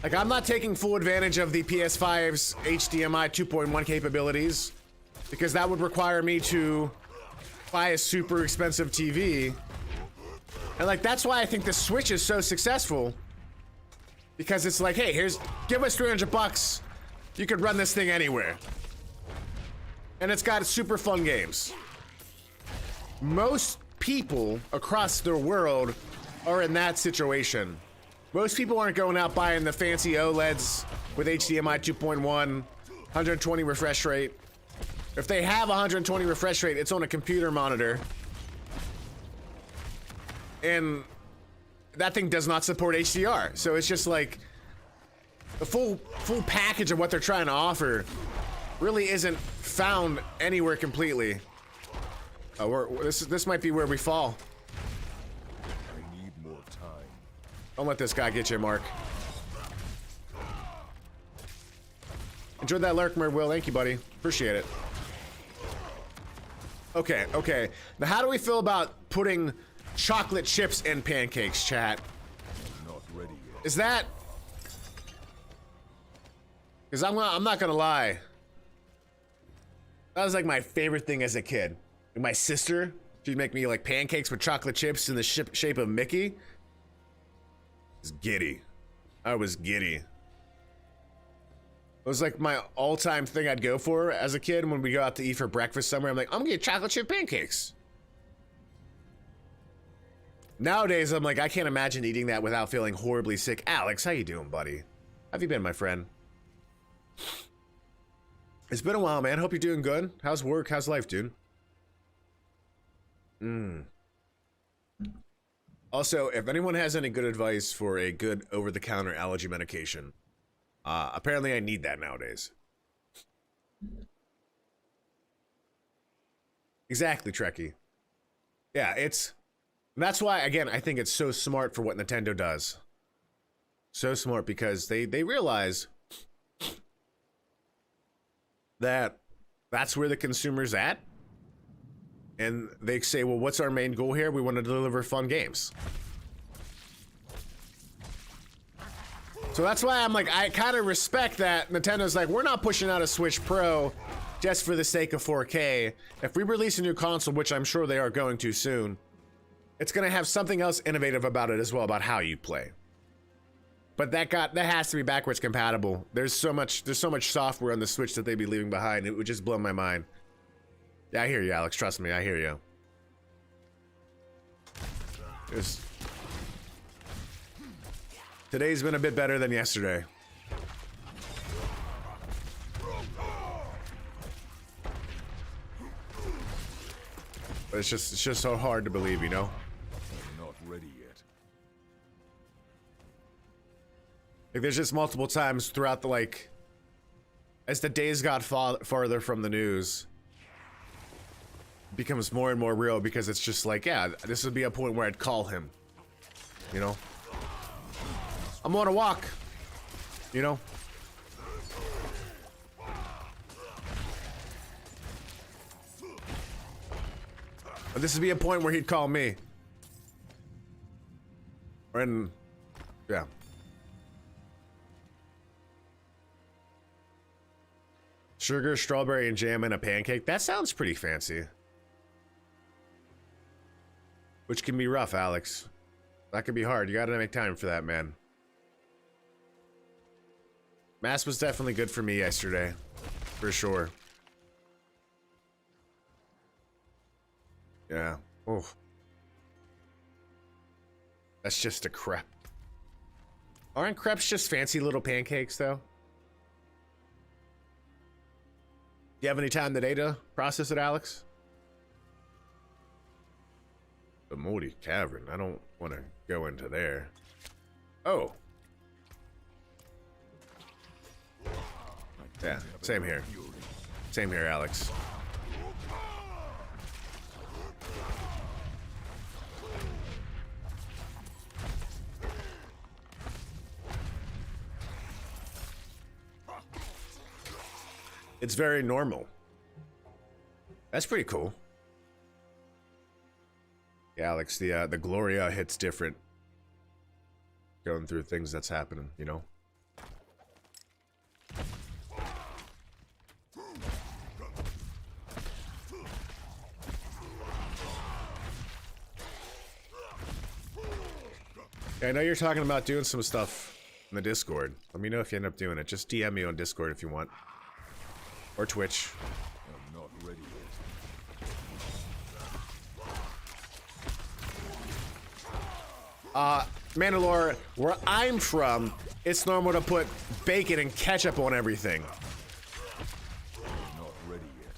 Like, I'm not taking full advantage of the PS5's HDMI 2.1 capabilities because that would require me to buy a super expensive TV. And like, that's why I think the Switch is so successful. Because it's like, hey, give us $300. You could run this thing anywhere. And it's got super fun games. Most people across the world are in that situation. Most people aren't going out buying the fancy OLEDs with HDMI 2.1, 120 refresh rate. If they have 120 refresh rate, it's on a computer monitor. And that thing does not support HDR. So it's just like the full package of what they're trying to offer really isn't found anywhere completely. Oh, this might be where we fall. I need more time. Don't let this guy get you, Mark. Enjoyed that lurk, Will. Thank you, buddy. Appreciate it. Okay, okay. Now, how do we feel about putting chocolate chips in pancakes, chat? Not ready yet. Is that... Because I'm not gonna lie. That was like my favorite thing as a kid. My sister, she'd make me like pancakes with chocolate chips in the shape of Mickey. It was giddy. I was giddy. It was like my all-time thing I'd go for as a kid when we go out to eat for breakfast somewhere. I'm like, I'm gonna get chocolate chip pancakes. Nowadays, I'm like, I can't imagine eating that without feeling horribly sick. Alex, how you doing, buddy? How have you been, my friend? It's been a while, man. Hope you're doing good. How's work? How's life, dude? Also, if anyone has any good advice for a good over-the-counter allergy medication, apparently I need that nowadays. Exactly, Trekkie. Yeah, that's why, again, I think it's so smart for what Nintendo does. So smart because they realize that's where the consumer's at. And they say, well, what's our main goal here? We want to deliver fun games. So that's why I'm like, I kind of respect that Nintendo's like, we're not pushing out a Switch Pro just for the sake of 4K. If we release a new console, which I'm sure they are going to soon, it's going to have something else innovative about it as well, about how you play. But that has to be backwards compatible. There's so much software on the Switch that they'd be leaving behind. It would just blow my mind. Yeah, I hear you, Alex. Trust me, I hear you. Today's been a bit better than yesterday. But it's just so hard to believe, you know? I'm not ready yet. Like, there's just multiple times throughout the, like, as the days got farther from the news, it becomes more and more real because it's just like, yeah, this would be a point where I'd call him, you know? I'm on a walk, you know? But this would be a point where he'd call me. And, yeah. Sugar, strawberry, and jam in a pancake. That sounds pretty fancy. Which can be rough, Alex. That could be hard. You gotta make time for that, man. Mass was definitely good for me yesterday. For sure. Yeah. Oh. That's just a crepe. Aren't crepes just fancy little pancakes, though? Do you have any time today to process it, Alex? The Moldy Cavern. I don't want to go into there. Oh. Yeah, same here. Same here, Alex. It's very normal. That's pretty cool. Yeah, Alex, the Gloria hits different. Going through things that's happening, you know? Yeah, I know you're talking about doing some stuff in the Discord. Let me know if you end up doing it. Just DM me on Discord if you want. Or Twitch. I'm not ready yet. Mandalore, where I'm from, it's normal to put bacon and ketchup on everything. I'm not ready yet.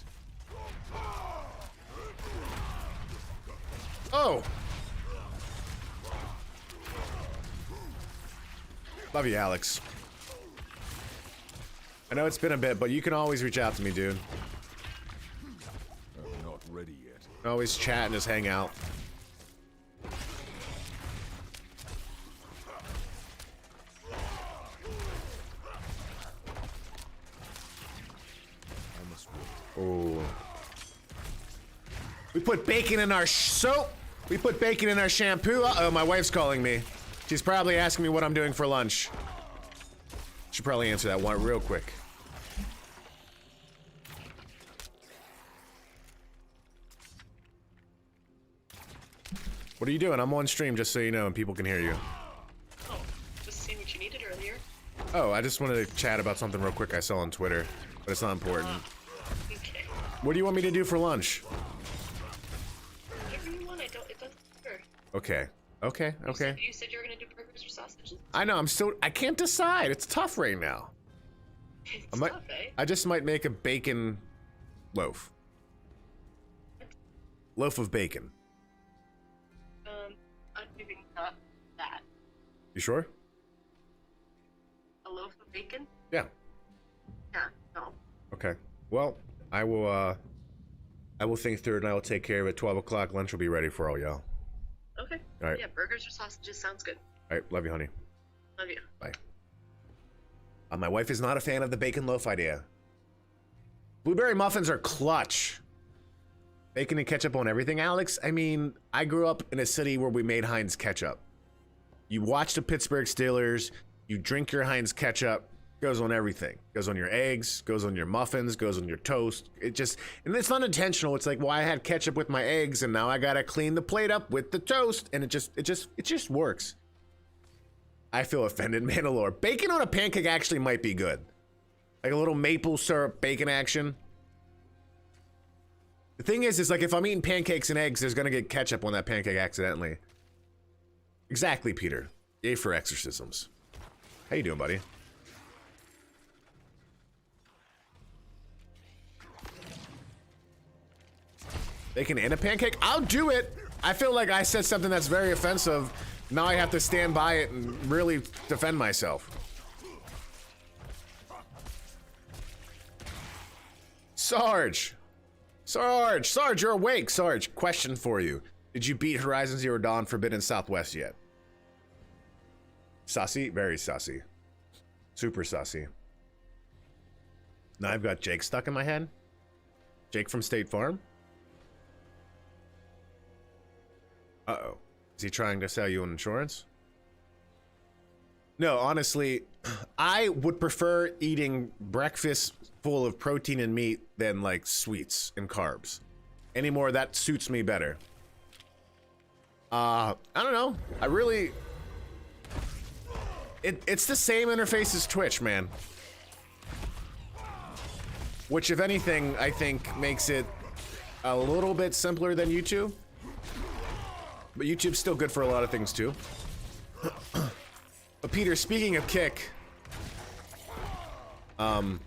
Oh! Love you, Alex. I know it's been a bit, but you can always reach out to me, dude. I'm not ready yet. Always chat and just hang out. Oh. We put bacon in our soap. We put bacon in our shampoo. Uh-oh, my wife's calling me. She's probably asking me what I'm doing for lunch. Should probably answer that one real quick. What are you doing? I'm on stream, just so you know, and people can hear you. Oh, just seeing what you needed earlier. Oh, I just wanted to chat about something real quick I saw on Twitter, but it's not important. Okay. What do you want me to do for lunch? Whatever you want, it doesn't matter. Okay. Okay, okay. You said you were gonna do burgers or sausages. I know, I can't decide. It's tough right now. It's I might, tough, eh? I just might make a bacon loaf. Loaf of bacon. Maybe not that. You sure? A loaf of bacon? Yeah. Yeah, no. Okay. Well, I will think through it and I will take care of it. 12 o'clock, lunch will be ready for all y'all. Okay. All right. Yeah, burgers or sausages sounds good. All right, love you, honey. Love you. Bye. My wife is not a fan of the bacon loaf idea. Blueberry muffins are clutch. Bacon and ketchup on everything, Alex? I mean, I grew up in a city where we made Heinz ketchup. You watch the Pittsburgh Steelers, you drink your Heinz ketchup, goes on everything. Goes on your eggs, goes on your muffins, goes on your toast. It just, and it's not intentional. It's like, well, I had ketchup with my eggs and now I gotta clean the plate up with the toast. And it just works. I feel offended, Mandalore. Bacon on a pancake actually might be good. Like a little maple syrup bacon action. The thing is like if I'm eating pancakes and eggs, there's gonna get ketchup on that pancake accidentally. Exactly, Peter. Yay for exorcisms. How you doing, buddy? Bacon and a pancake? I'll do it! I feel like I said something that's very offensive. Now I have to stand by it and really defend myself. Sarge! Sarge, you're awake. Sarge, question for you. Did you beat Horizon Zero Dawn Forbidden Southwest yet? Sussy? Very sussy. Super sussy. Now I've got Jake stuck in my head. Jake from State Farm? Uh-oh. Is he trying to sell you an insurance? No, honestly, I would prefer eating breakfast full of protein and meat than like sweets and carbs. Anymore, that suits me better. I don't know. I really... It's the same interface as Twitch, man. Which, if anything, I think makes it a little bit simpler than YouTube. But YouTube's still good for a lot of things, too. But Peter, speaking of Kick... I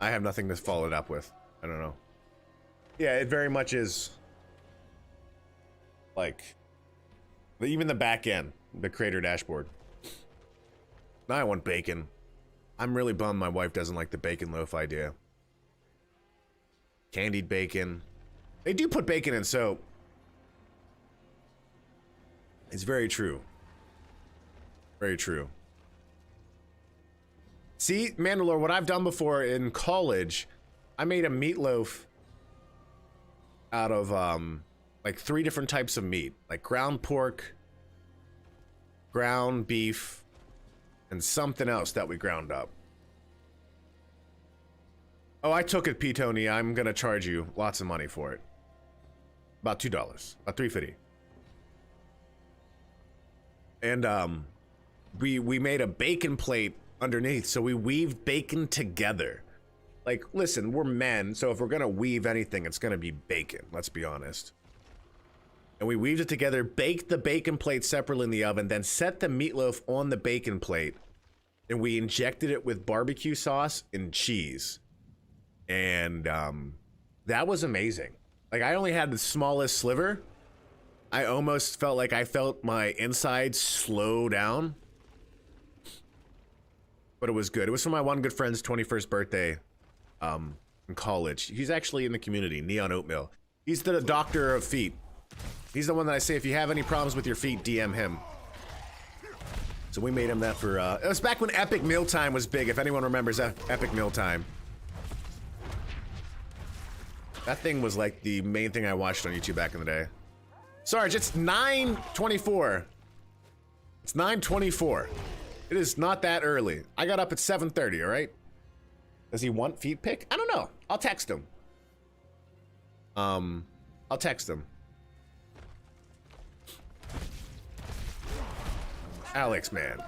have nothing to follow it up with. I don't know. Yeah, it very much is... like... even the back end. The creator dashboard. Now I want bacon. I'm really bummed my wife doesn't like the bacon loaf idea. Candied bacon. They do put bacon in soap. It's very true. Very true. See, Mandalore, what I've done before in college, I made a meatloaf out of like 3 different types of meat, like ground pork, ground beef, and something else that we ground up. Oh, I took it, P. Tony. I'm gonna charge you lots of money for it. About $2, about $3.50. And we made a bacon plate underneath, so we weaved bacon together. Like, listen, we're men, so if we're gonna weave anything, it's gonna be bacon, let's be honest. And we weaved it together, baked the bacon plate separately in the oven, then set the meatloaf on the bacon plate, and we injected it with barbecue sauce and cheese. And that was amazing. Like, I only had the smallest sliver. I almost felt like I felt my insides slow down. But it was good. It was for my one good friend's 21st birthday in college. He's actually in the community, Neon Oatmeal. He's the doctor of feet. He's the one that I say, if you have any problems with your feet, DM him. So we made him that for, it was back when Epic Mealtime was big, if anyone remembers Epic Mealtime. That thing was like the main thing I watched on YouTube back in the day. Sarge, it's 9:24. It's 9:24. It is not that early. I got up at 7:30, all right? Does he want feet pick? I don't know. I'll text him. I'll text him. Alex, man.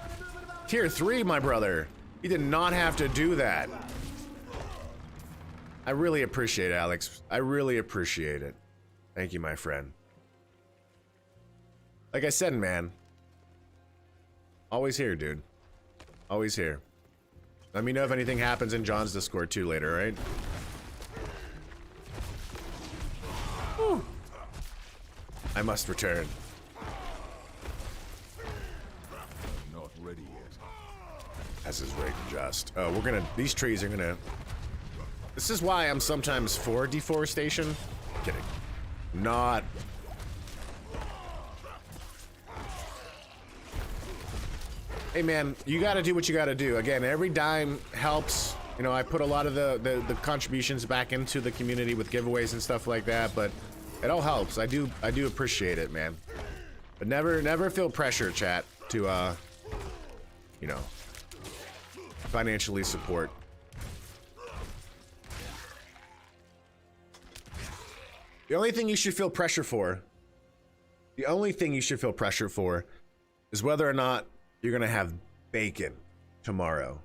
Tier 3, my brother. You did not have to do that. I really appreciate it, Alex. I really appreciate it. Thank you, my friend. Like I said, man. Always here, dude. Always here. Let me know if anything happens in John's Discord too later, right? Whew. I must return. Not ready yet. As is right and just. Oh, we're gonna, these trees are gonna, this is why I'm sometimes for deforestation. Kidding. Not. Hey man, you gotta do what you gotta do. Again, every dime helps. You know, I put a lot of the contributions back into the community with giveaways and stuff like that, but it all helps. I do appreciate it, man. But never feel pressure, chat, to you know, financially support. The only thing you should feel pressure for, is whether or not you're gonna have bacon tomorrow.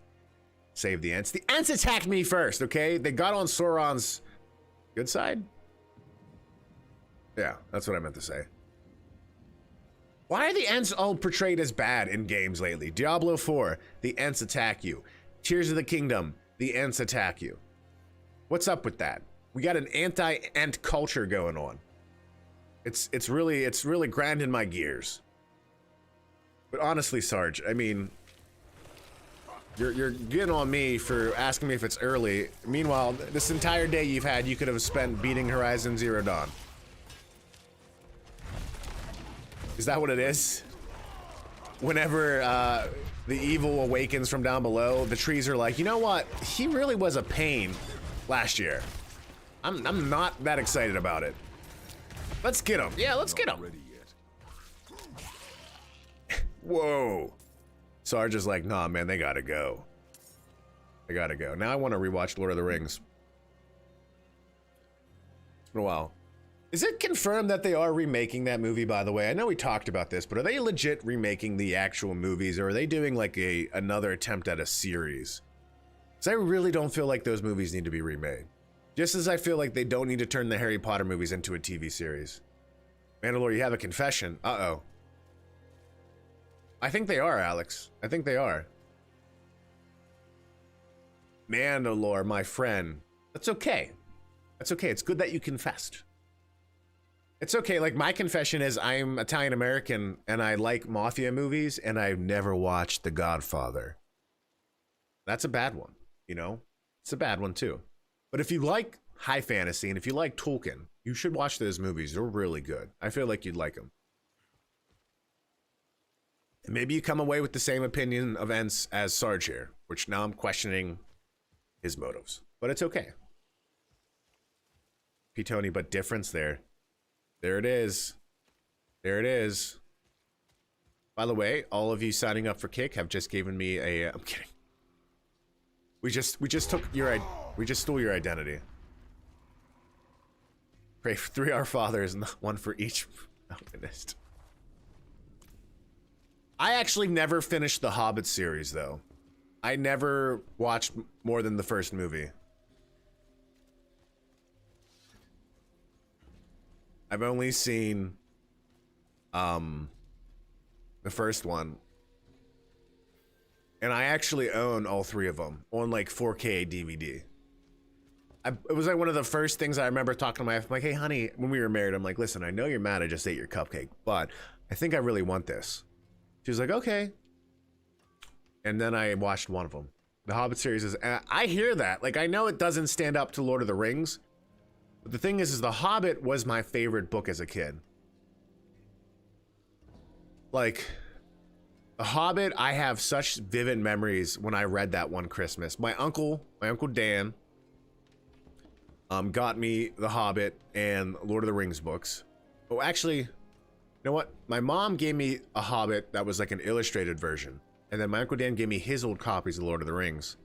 Save the Ents. The Ents attacked me first, okay? They got on Sauron's good side? Yeah, that's what I meant to say. Why are the Ents all portrayed as bad in games lately? Diablo 4, the Ents attack you. Tears of the Kingdom, the Ents attack you. What's up with that? We got an anti-Ent culture going on. It's really grinding my gears. But honestly, Sarge, I mean, you're getting on me for asking me if it's early. Meanwhile, this entire day you could have spent beating Horizon Zero Dawn. Is that what it is? Whenever the evil awakens from down below, the trees are like, you know what? He really was a pain last year. I'm not that excited about it. Let's get him. Yeah, let's get him. Whoa. Sarge is like, nah, man, they gotta go. They gotta go. Now I want to rewatch Lord of the Rings. It's been a while. Is it confirmed that they are remaking that movie, by the way? I know we talked about this, but are they legit remaking the actual movies, or are they doing like another attempt at a series? Because I really don't feel like those movies need to be remade. Just as I feel like they don't need to turn the Harry Potter movies into a TV series. Mandalore, you have a confession. Uh-oh. I think they are, Alex. I think they are. Mandalore, my friend. That's okay. That's okay. It's good that you confessed. It's okay. Like, my confession is I'm Italian American and I like mafia movies and I've never watched The Godfather. That's a bad one, you know? It's a bad one too. But if you like high fantasy and if you like Tolkien, you should watch those movies. They're really good. I feel like you'd like them. And maybe you come away with the same opinion of Ents as Sarge here, which now I'm questioning his motives. But it's okay. P-Tony, but difference there. There it is. There it is. By the way, all of you signing up for Kick have just given me a... I'm kidding. We just took your... We just stole your identity. Pray for 3 Our Fathers and one for each alpinist. I actually never finished the Hobbit series, though. I never watched more than the first movie. I've only seen the first one. And I actually own all 3 of them on like 4K DVD. It was like one of the first things I remember talking to my wife. I'm like, hey, honey, when we were married, I'm like, listen, I know you're mad I just ate your cupcake, but I think I really want this. She was like, okay. And then I watched one of them. The Hobbit series is, I hear that. Like, I know it doesn't stand up to Lord of the Rings. But the thing is The Hobbit was my favorite book as a kid. Like, The Hobbit, I have such vivid memories when I read that one Christmas. My uncle Dan, got me The Hobbit and Lord of the Rings books. Oh, actually, you know what? My mom gave me a Hobbit that was like an illustrated version. And then my Uncle Dan gave me his old copies of Lord of the Rings.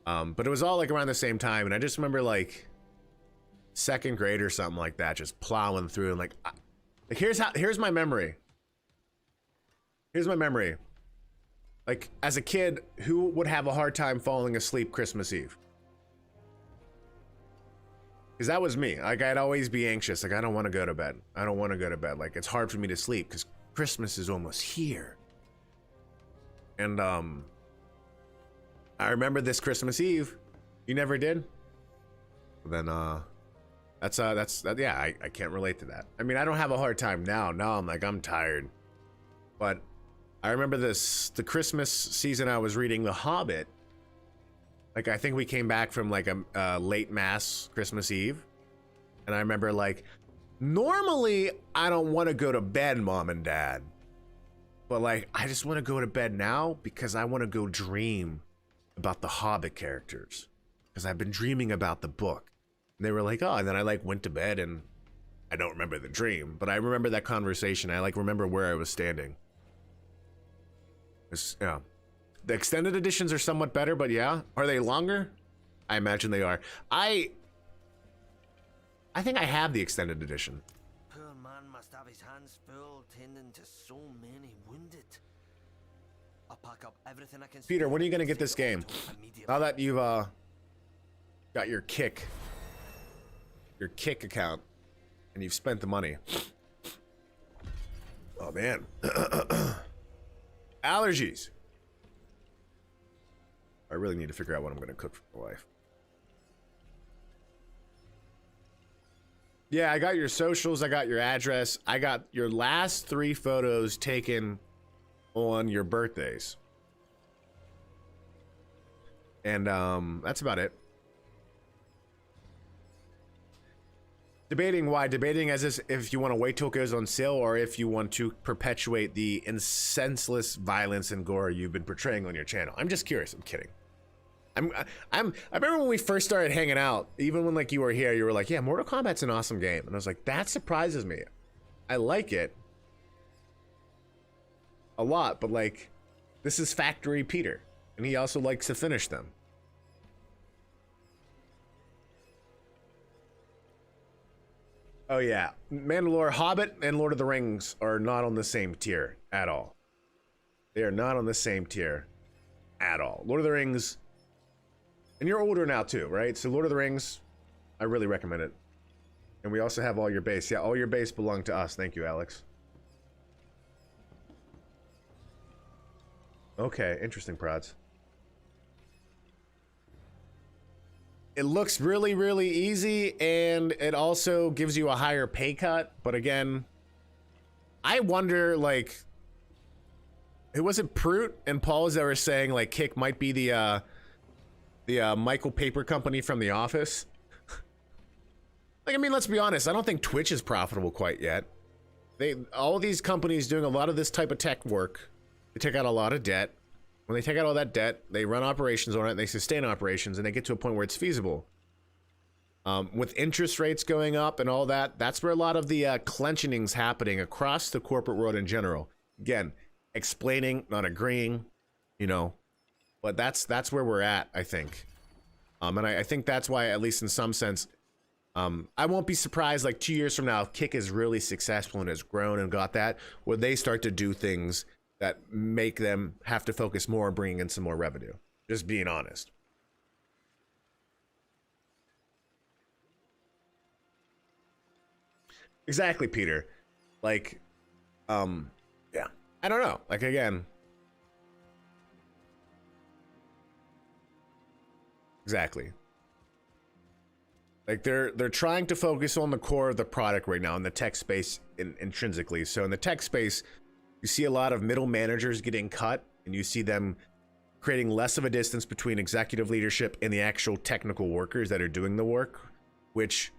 But it was all like around the same time. And I just remember like second grade or something like that, just plowing through and like here's my memory. Here's my memory. Like as a kid, who would have a hard time falling asleep Christmas Eve? Because that was me. Like I'd always be anxious. Like I don't want to go to bed. I don't want to go to bed. Like it's hard for me to sleep because Christmas is almost here. And I remember this Christmas Eve. You never did? Then yeah, I can't relate to that. I mean, I don't have a hard time now. Now I'm tired. But I remember the Christmas season I was reading The Hobbit. Like I think we came back from like a late mass Christmas Eve. And I remember like, normally I don't want to go to bed, Mom and Dad. But like, I just want to go to bed now because I want to go dream about the Hobbit characters. Because I've been dreaming about the book. And they were like, oh, and then I like went to bed and I don't remember the dream. But I remember that conversation. I like remember where I was standing. Yeah. The extended editions are somewhat better, but yeah. Are they longer? I imagine they are. I think I have the extended edition. Poor man must have his hands full tending to so many wounded. I'll pack up everything I can. Peter, when are you gonna get this game? Now that you've got your kick account and you've spent the money. Oh man. Allergies. I really need to figure out what I'm gonna cook for my wife. Yeah, I got your socials, I got your address, I got your last 3 photos taken on your birthdays. And that's about it. Debating why? Debating as if you want to wait till it goes on sale or if you want to perpetuate the senseless violence and gore you've been portraying on your channel. I'm just curious. I'm kidding. I remember when we first started hanging out, even when like you were here, you were like, yeah, Mortal Kombat's an awesome game. And I was like, that surprises me. I like it a lot, but like, this is Factory Peter. And he also likes to finish them. Oh yeah, Mandalore, Hobbit, and Lord of the Rings are not on the same tier at all. They are not on the same tier at all. Lord of the Rings, and you're older now too, right? So Lord of the Rings, I really recommend it. And we also have all your base. Yeah, all your base belong to us. Thank you, Alex. Okay, interesting, prods. It looks really, really easy, and it also gives you a higher pay cut. But again, I wonder, like, who was it, Prout and Paul's that were saying, like, Kick might be the Michael Paper Company from The Office? Like, I mean, let's be honest. I don't think Twitch is profitable quite yet. All of these companies doing a lot of this type of tech work, they take out a lot of debt. When they take out all that debt, they run operations on it, they sustain operations, and they get to a point where it's feasible. With interest rates going up and all that, that's where a lot of the clenching's happening across the corporate world in general. Again, explaining, not agreeing, you know, but that's where we're at, I think. And I think that's why, at least in some sense, I won't be surprised, like 2 years from now, if Kick is really successful and has grown and got that, where they start to do things that make them have to focus more on bringing in some more revenue. Just being honest. Exactly, Peter. Like, yeah. I don't know. Like, again. Exactly. Like, they're trying to focus on the core of the product right now in the tech space intrinsically. So in the tech space, you see a lot of middle managers getting cut, and you see them creating less of a distance between executive leadership and the actual technical workers that are doing the work, which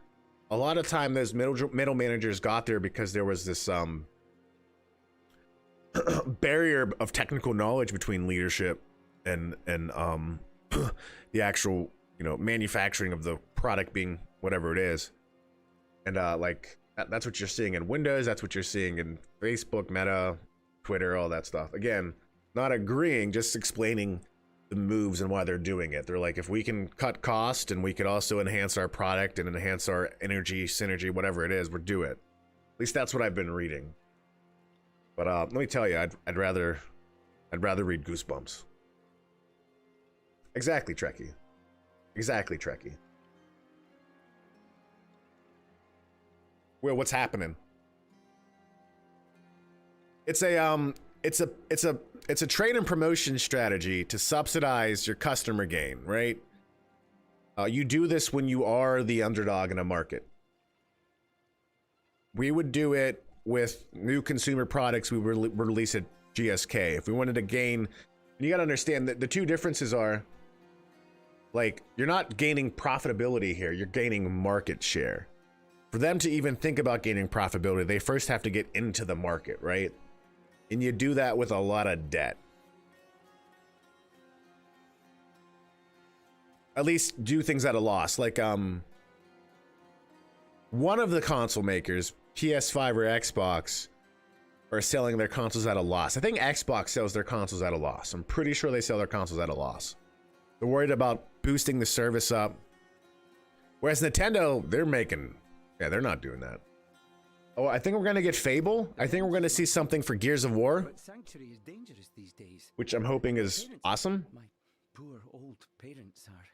a lot of time those middle managers got there because there was this barrier of technical knowledge between leadership and the actual, you know, manufacturing of the product being whatever it is. And like that's what you're seeing in Windows, that's what you're seeing in Facebook, Meta, Twitter, all that stuff. Again, not agreeing, just explaining the moves and why they're doing it. They're like, if we can cut cost and we could also enhance our product and enhance our energy synergy, whatever it is, we'll do it. At least that's what I've been reading. But let me tell you, I'd rather read Goosebumps. Exactly, Trekkie. Exactly, Trekkie. Well, what's happening? It's a trade and promotion strategy to subsidize your customer gain, right? You do this when you are the underdog in a market. We would do it with new consumer products we release at GSK. If we wanted to gain, you gotta understand that the two differences are, like, you're not gaining profitability here, you're gaining market share. For them to even think about gaining profitability, they first have to get into the market, right? And you do that with a lot of debt. At least do things at a loss. Like, one of the console makers, PS5 or Xbox, are selling their consoles at a loss. I think Xbox sells their consoles at a loss. I'm pretty sure they sell their consoles at a loss. They're worried about boosting the service up. Whereas Nintendo, they're not doing that. Oh, I think we're gonna get Fable. I think we're gonna see something for Gears of War, But Sanctuary is dangerous these days. which I'm hoping is awesome. My poor old parents are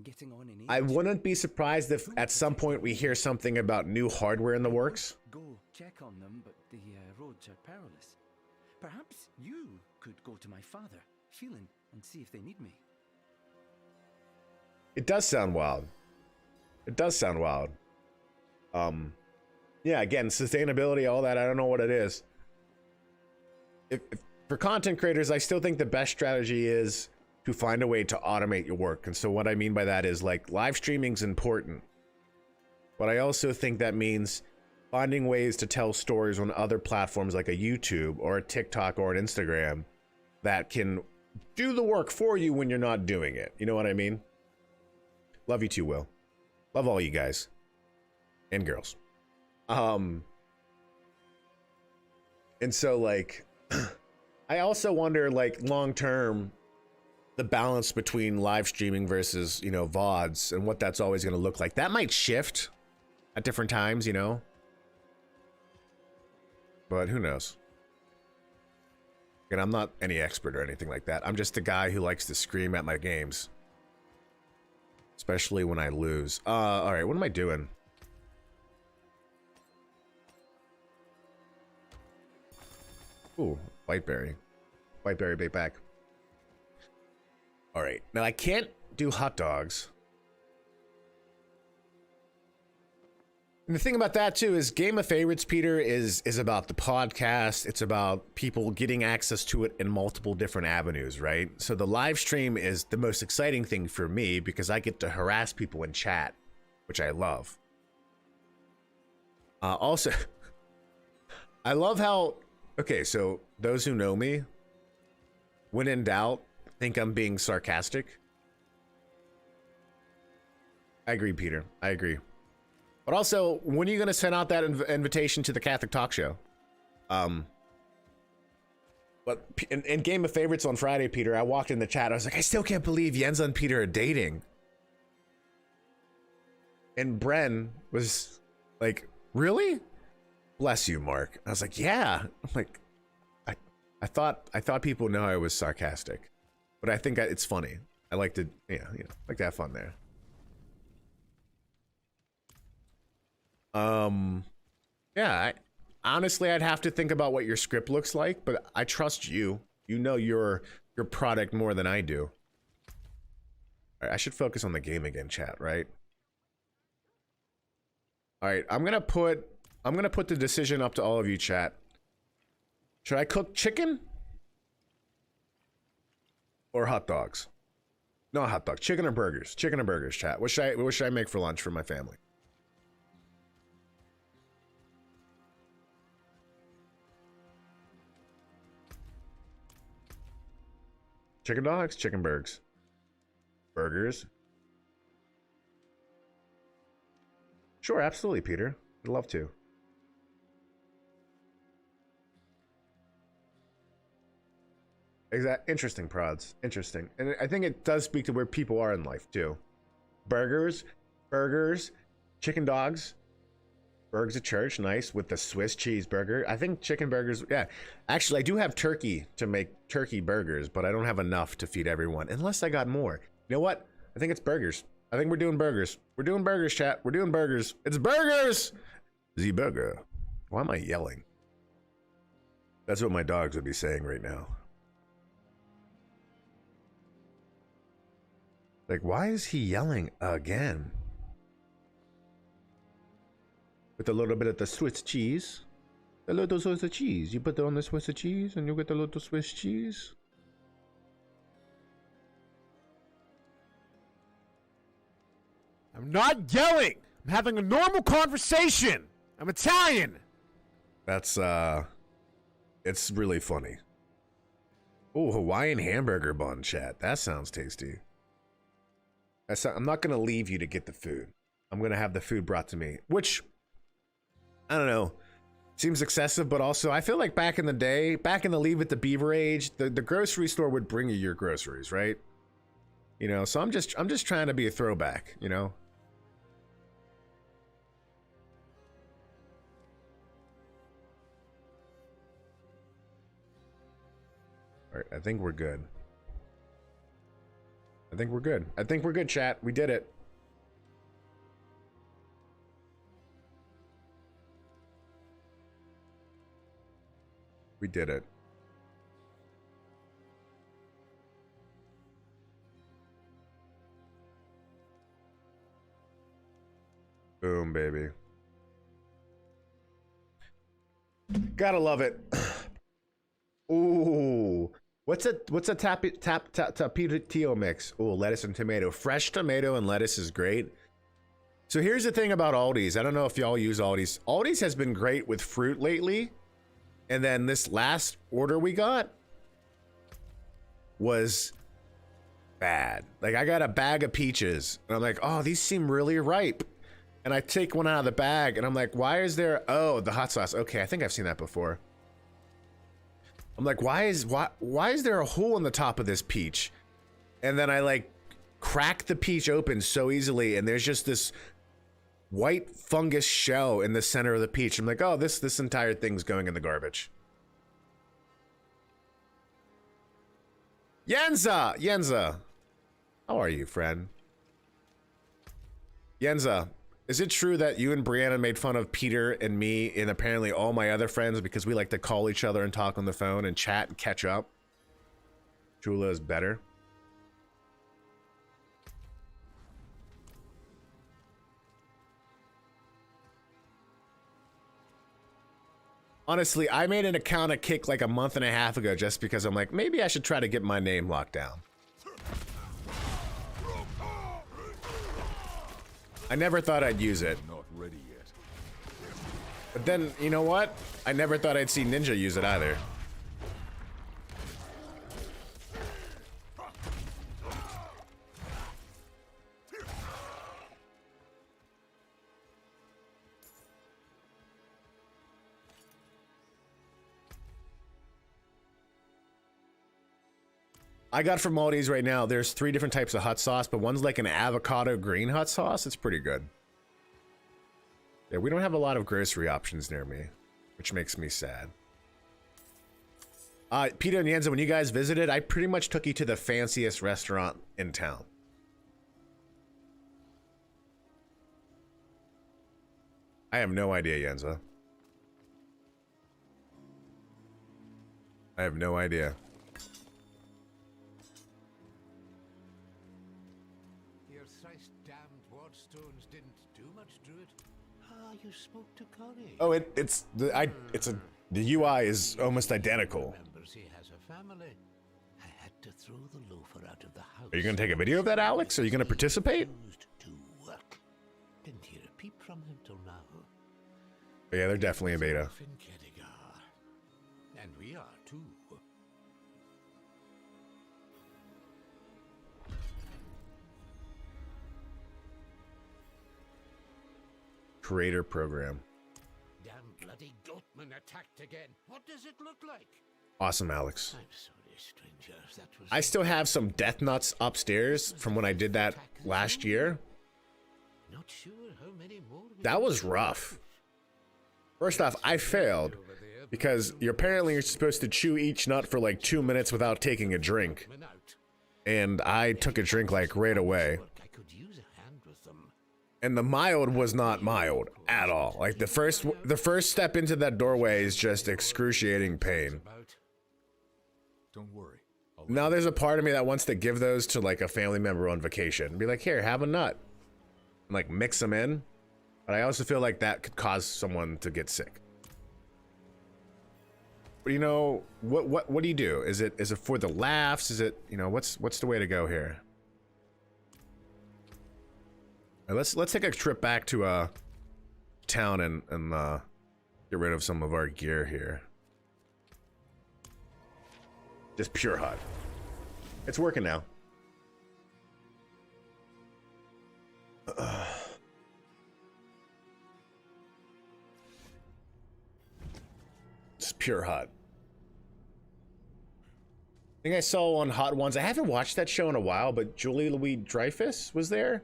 getting on in age. I wouldn't be surprised if at some point we hear something about new hardware in the works. Go check on them, but the roads are perilous. Perhaps you could go to my father, Phelan, and see if they need me. It does sound wild. It does sound wild. Yeah, again, sustainability, all that, I don't know what it is. If for content creators, I still think the best strategy is to find a way to automate your work. And so what I mean by that is, like, live streaming's important. But I also think that means finding ways to tell stories on other platforms like a YouTube or a TikTok or an Instagram that can do the work for you when you're not doing it. You know what I mean? Love you too, Will. Love all you guys. And girls. And so, like, I also wonder, like, long term, the balance between live streaming versus, you know, VODs and what that's always going to look like. That might shift at different times, you know? But who knows? And I'm not any expert or anything like that. I'm just a guy who likes to scream at my games. Especially when I lose. All right, what am I doing? Ooh, whiteberry. Whiteberry bait back. All right, now I can't do hot dogs. And the thing about that too is Game of Favorites, Peter, is about the podcast. It's about people getting access to it in multiple different avenues, right? So the live stream is the most exciting thing for me because I get to harass people in chat, which I love. Also, I love how, okay, so those who know me, when in doubt, think I'm being sarcastic. I agree, Peter. I agree. But also, when are you going to send out that invitation to the Catholic Talk Show? But in Game of Favorites on Friday, Peter, I walked in the chat. I was like, I still can't believe Jens and Peter are dating. And Bren was like, really? Bless you, Mark. I was like, yeah. I'm like, I thought people know I was sarcastic, but I think it's funny. I like to, yeah, like to have fun there. Yeah, honestly, I'd have to think about what your script looks like, but I trust you. You know your product more than I do. All right, I should focus on the game again, chat, right? All right, I'm gonna put the decision up to all of you, chat. Should I cook chicken or hot dogs? No, hot dogs. Chicken or burgers? Chicken or burgers, chat. What should I make for lunch for my family? Chicken dogs, chicken burgers. Burgers. Sure, absolutely, Peter. I'd love to. Exact. Interesting, prods. Interesting. And I think it does speak to where people are in life, too. Burgers, chicken dogs, burgers at church, nice, with the Swiss cheeseburger. I think chicken burgers, yeah. Actually, I do have turkey to make turkey burgers, but I don't have enough to feed everyone, unless I got more. You know what? I think it's burgers. I think we're doing burgers. We're doing burgers, chat. We're doing burgers. It's burgers! The burger. Why am I yelling? That's what my dogs would be saying right now. Like, why is he yelling again? With a little bit of the Swiss cheese. A little Swiss cheese. You put it on the Swiss cheese and you get a little Swiss cheese. I'm not yelling. I'm having a normal conversation. I'm Italian. That's, it's really funny. Oh, Hawaiian hamburger bun, chat. That sounds tasty. I'm not going to leave you to get the food. I'm going to have the food brought to me, which, I don't know, seems excessive, but also I feel like back in the day, back in the Leave It to Beaver age, the grocery store would bring you your groceries, right? You know, so I'm just trying to be a throwback, you know? All right, I think we're good. I think we're good. I think we're good, chat. We did it. We did it. Boom, baby. Gotta love it. Ooh. What's a tapatio mix? Oh, lettuce and tomato. Fresh tomato and lettuce is great. So here's the thing about Aldi's. I don't know if y'all use Aldi's. Aldi's has been great with fruit lately. And then this last order we got was bad. Like, I got a bag of peaches and I'm like, oh, these seem really ripe. And I take one out of the bag and I'm like, why is there, oh, the hot sauce. Okay, I think I've seen that before. I'm like, why is there a hole in the top of this peach? And then I like crack the peach open so easily and there's just this white fungus shell in the center of the peach. I'm like, oh, this entire thing's going in the garbage. Yenza, how are you, friend? Yenza, is it true that you and Brianna made fun of Peter and me and apparently all my other friends because we like to call each other and talk on the phone and chat and catch up? Chula is better. Honestly, I made an account of Kick like a month and a half ago just because I'm like, maybe I should try to get my name locked down. I never thought I'd use it. Not ready yet. But then, you know what? I never thought I'd see Ninja use it either. I got from Aldi's right now, there's 3 different types of hot sauce, but one's like an avocado green hot sauce. It's pretty good. Yeah, we don't have a lot of grocery options near me, which makes me sad. Peter and Yenza, when you guys visited, I pretty much took you to the fanciest restaurant in town. I have no idea, Yenza. I have no idea. You spoke to Connie. Oh, the UI is almost identical. Remembers he has a family. I had to throw the loafer out of the house. Are you gonna take a video of that, Alex? Are you gonna participate? To work. Didn't hear a peep from him till now. Yeah, they're definitely a beta. In Kedigar. And we are too. Creator Program. Damn bloody goatman attacked again. What does it look like? Awesome, Alex. I'm sorry, stranger. That was I still have some death nuts upstairs from when I did that last year. not sure how many more we That was rough. First off, I failed because you're supposed to chew each nut for like 2 minutes without taking a drink. went out. And I took a drink like right away. I could use a hand with them. And the mild was not mild at all. Like the first step into that doorway is just excruciating pain. Don't worry. Now there's a part of me that wants to give those to like a family member on vacation. Be like, here, have a nut. And like mix them in. But I also feel like that could cause someone to get sick. But you know, what do you do? Is it for the laughs? Is it, you know, what's the way to go here? Let's take a trip back to town and get rid of some of our gear here. Just pure HUD. It's working now. It's pure HUD. I think I saw on Hot Ones. I haven't watched that show in a while, but Julie Louis-Dreyfus was there.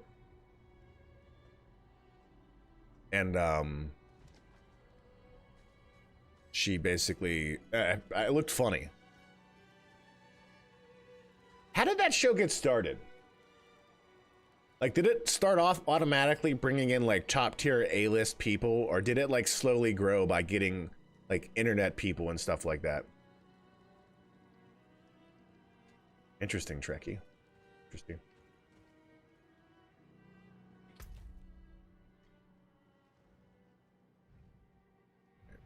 And she basically it looked funny. How did that show get started? Like, did it start off automatically bringing in like top tier A-list people, or did it like slowly grow by getting like internet people and stuff like that? Interesting, Trekkie. Interesting.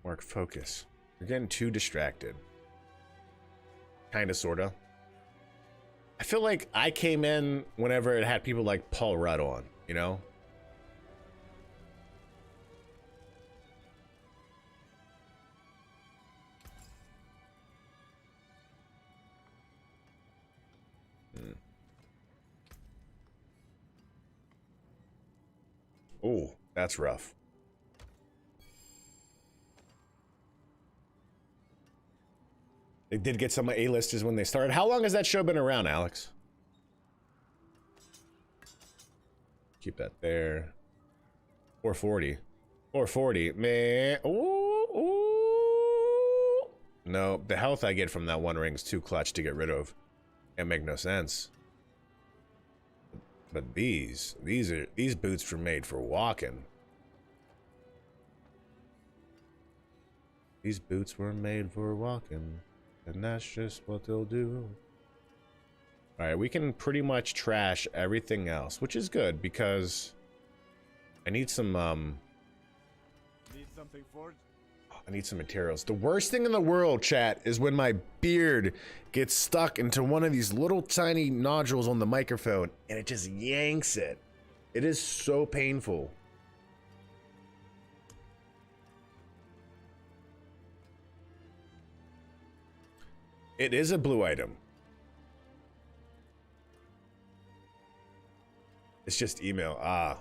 Mark, focus. You're getting too distracted. Kinda, sorta. I feel like I came in whenever it had people like Paul Rudd on, you know? Oh, that's rough. They did get some A-listers when they started. How long has that show been around, Alex? Keep that there. 440. 440. Man. Ooh, ooh. No, the health I get from that one ring is too clutch to get rid of. It make no sense. But these boots were made for walking. These boots were made for walking. And that's just what they'll do. Alright, we can pretty much trash everything else, which is good because I need some Need something forged? I need some materials. The worst thing in the world, chat, is when my beard gets stuck into one of these little tiny nodules on the microphone and it just yanks it. It is so painful. It is a blue item. It's just email. Ah.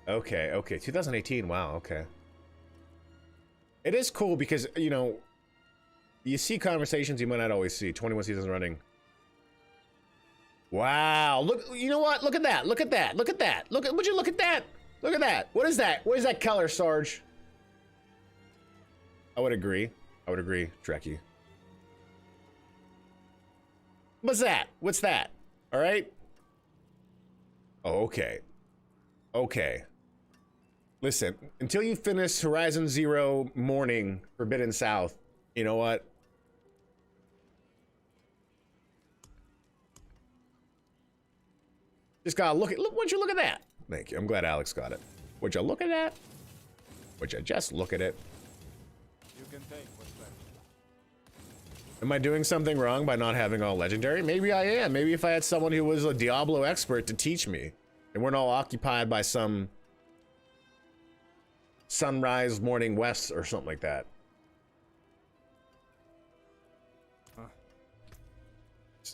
Okay, okay. 2018. Wow, okay. It is cool because, you know, you see conversations you might not always see. 21 seasons running. Wow. Look, you know what? Look at that. Look at that. Look at that. Would you look at that? Look at that. What is that? What is that color, Sarge? I would agree. I would agree, Trekkie. What's that? What's that? All right. Oh, okay. Okay. Listen, until you finish Horizon Zero Morning Forbidden South, you know what? Just gotta look at, would you look at that? Thank you. I'm glad Alex got it. Would you look at that? Would you just look at it? You can take what's left. Am I doing something wrong by not having all legendary? Maybe I am. Maybe if I had someone who was a Diablo expert to teach me, and we're not all occupied by some Sunrise Morning West or something like that.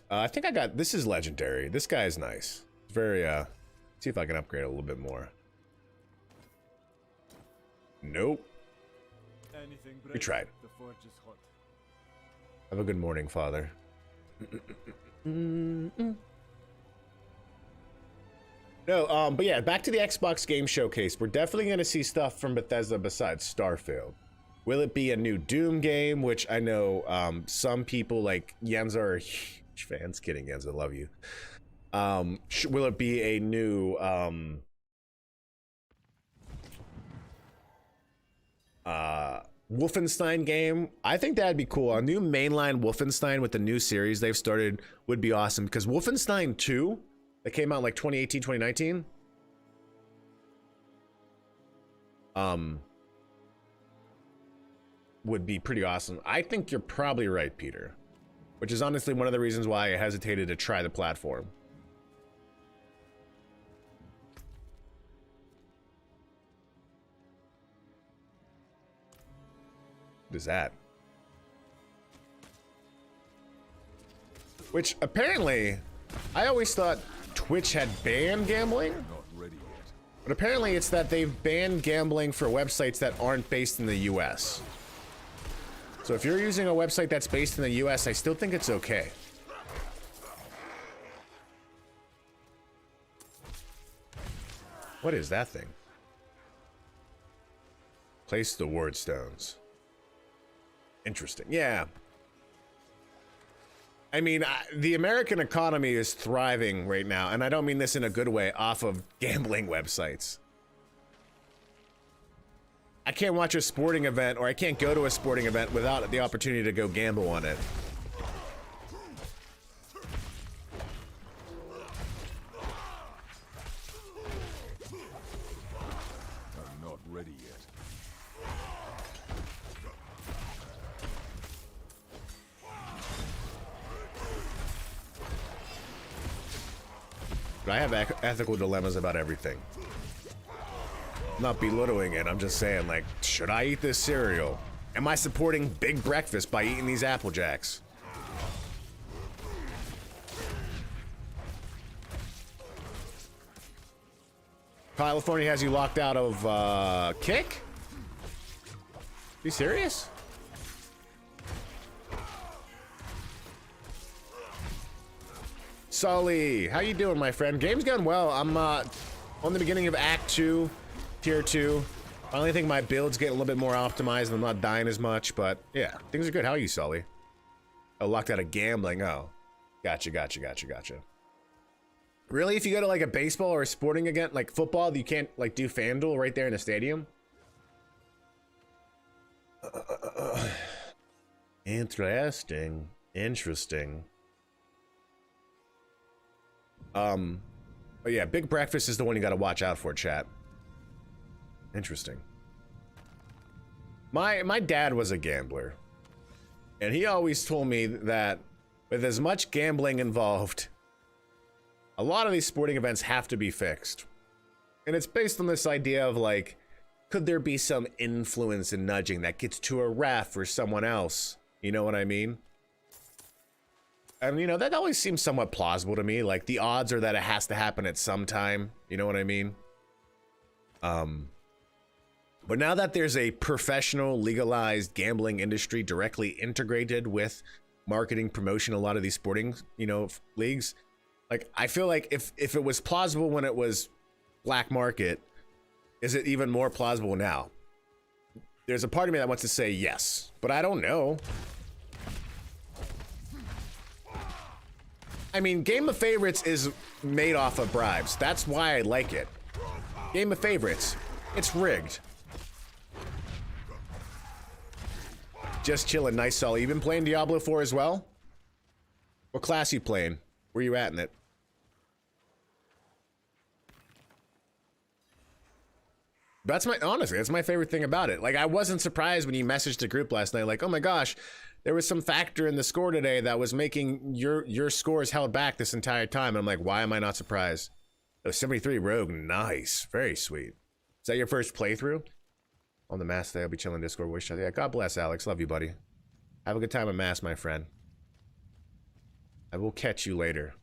I think I got, this is legendary. This guy is nice. It's very, See if I can upgrade a little bit more. Nope. We tried. Have a good morning, Father. No, but yeah, back to the Xbox Game Showcase. We're definitely going to see stuff from Bethesda besides Starfield. Will it be a new Doom game, which I know some people like Yenza are huge fans. Kidding, Yenza, love you. Will it be a new Wolfenstein game? I think that'd be cool. A new mainline Wolfenstein with the new series they've started would be awesome, because Wolfenstein 2 that came out like 2018, 2019 would be pretty awesome. I think you're probably right, Peter, which is honestly one of the reasons why I hesitated to try the platform. What is that? Which apparently, I always thought Twitch had banned gambling, but apparently it's that they've banned gambling for websites that aren't based in the US. So if you're using a website that's based in the US, I still think it's okay. What is that thing? Place the ward stones. Interesting. Yeah. I mean, the American economy is thriving right now, and I don't mean this in a good way, off of gambling websites. I can't watch a sporting event, or I can't go to a sporting event without the opportunity to go gamble on it. I'm not ready yet. But I have ethical dilemmas about everything. I'm not belittling it, I'm just saying, like, should I eat this cereal? Am I supporting big breakfast by eating these Apple Jacks? California has you locked out of, Kick? You serious? Sully, how you doing, my friend? Game's going well. I'm on the beginning of Act 2, Tier 2. Finally think my build's getting a little bit more optimized and I'm not dying as much, but yeah, things are good. How are you, Sully? Oh, locked out of gambling. Oh, gotcha. Really? If you go to like a baseball or a sporting event, like football, you can't like do FanDuel right there in the stadium? Interesting. But yeah, Big Breakfast is the one you gotta watch out for, chat. Interesting. My dad was a gambler, and he always told me that with as much gambling involved, a lot of these sporting events have to be fixed. And it's based on this idea of like, could there be some influence and nudging that gets to a ref or someone else? You know what I mean? And you know, that always seems somewhat plausible to me. Like the odds are that it has to happen at some time. You know what I mean? But now that there's a professional, legalized gambling industry directly integrated with marketing, promotion, a lot of these sporting, you know, leagues, like I feel like if it was plausible when it was black market, is it even more plausible now? There's a part of me that wants to say yes, but I don't know. I mean, Game of Favorites is made off of bribes. That's why I like it. Game of Favorites, it's rigged. Just chilling, nice, Sully. You been playing Diablo 4 as well? What class you playing? Where you at in it? That's honestly, that's my favorite thing about it. Like, I wasn't surprised when you messaged the group last night, like, oh my gosh, there was some factor in the score today that was making your scores held back this entire time. And I'm like, why am I not surprised? Oh, 73 Rogue, nice. Very sweet. Is that your first playthrough? On the mass day, I'll be chilling Discord voice chat. Yeah, God bless, Alex. Love you, buddy. Have a good time at mass, my friend. I will catch you later.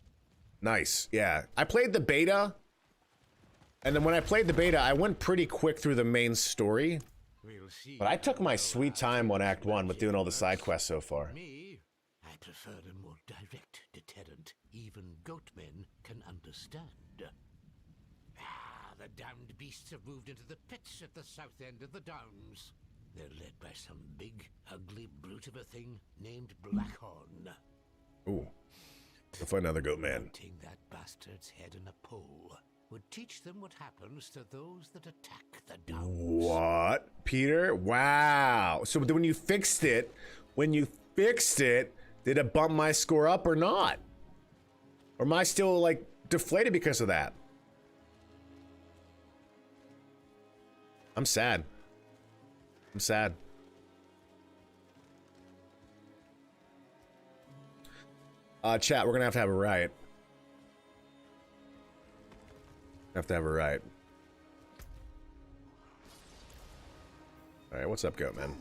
Nice. Yeah. I played the beta And then when I played the beta, I went pretty quick through the main story. But I took my sweet time on Act 1 with doing all the side quests so far. Me, I prefer a more direct deterrent even goatmen can understand. Ah, the damned beasts have moved into the pits at the south end of the Downs. They're led by some big, ugly brute of a thing named Blackhorn. Ooh. Go find another goat man. Mounting that bastard's head in a pole would teach them what happens to those that attack the Downs. What? Peter? Wow. So when you fixed it, did it bump my score up or not? Or am I still, like, deflated because of that? I'm sad. I'm sad. Chat, we're gonna have to have a riot. Have to have a riot. Alright, what's up, goat man?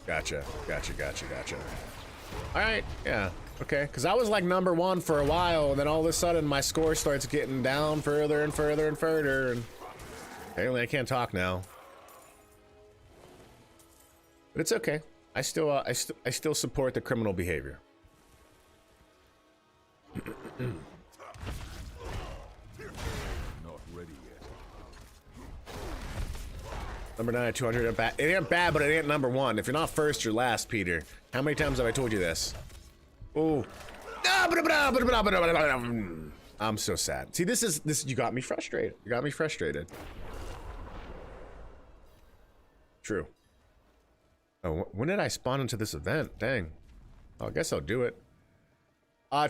Gotcha. Alright, yeah. Okay, because I was like number 1 for a while, and then all of a sudden my score starts getting down further and further and further, and apparently I can't talk now. But it's okay. I still support the criminal behavior. Not ready yet. Number 9 at 200 ain't bad. It ain't bad, but it ain't number 1. If you're not first, you're last, Peter. How many times have I told you this? Ooh. I'm so sad. See, this you got me frustrated. You got me frustrated. True. Oh, when did I spawn into this event? Dang. Oh, I guess I'll do it.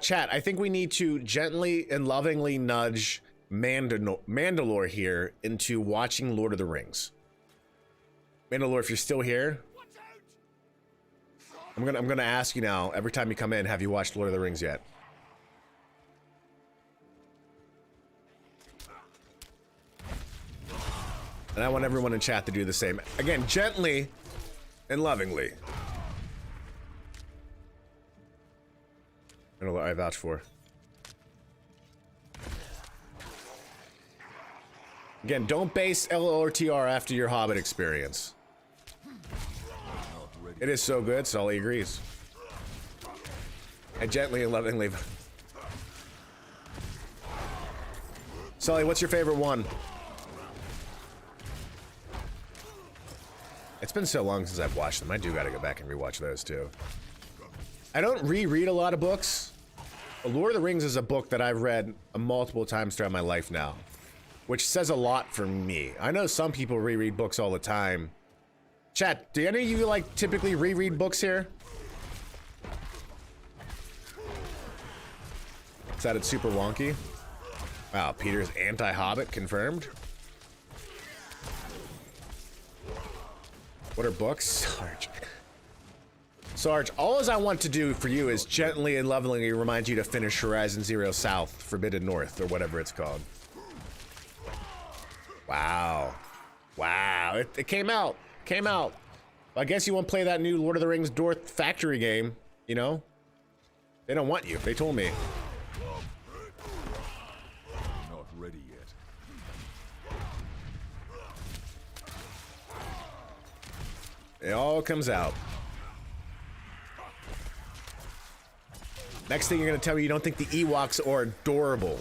Chat, I think we need to gently and lovingly nudge Mandalore here into watching Lord of the Rings. Mandalore, if you're still here, I'm gonna ask you now, every time you come in, have you watched Lord of the Rings yet? And I want everyone in chat to do the same. Again, gently and lovingly. I vouch for. Again, don't base LORTR after your Hobbit experience. It is so good, Sully agrees. I gently and lovingly. Sully, what's your favorite one? It's been so long since I've watched them. I do gotta go back and rewatch those too. I don't reread a lot of books. Lord of the Rings is a book that I've read multiple times throughout my life now, which says a lot for me. I know some people reread books all the time. Chat, do any of you like typically reread books here? Is that it's super wonky? Wow, Peter's anti-Hobbit confirmed. What are books? Sarge, all I want to do for you is gently and lovingly remind you to finish Horizon Zero South, Forbidden North, or whatever it's called. Wow. Wow, it came out. Came out. I guess you won't play that new Lord of the Rings Dorth Factory game, you know? They don't want you, they told me. Not ready yet. It all comes out. Next thing you're gonna tell me you don't think the Ewoks are adorable.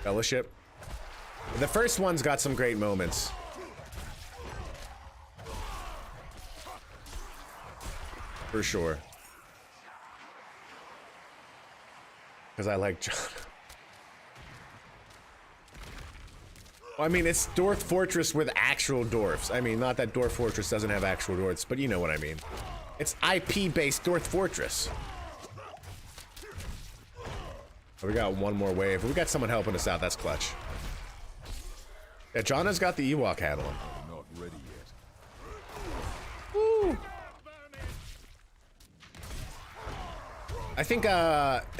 Fellowship. The first one's got some great moments. For sure. Because I like John. Well, I mean, it's Dwarf Fortress with actual dwarfs. I mean, not that Dwarf Fortress doesn't have actual dwarfs, but you know what I mean. It's IP-based Dwarf Fortress. Oh, we got one more wave. We got someone helping us out. That's clutch. Yeah, John has got the Ewok hat on. Not ready yet. Woo. I think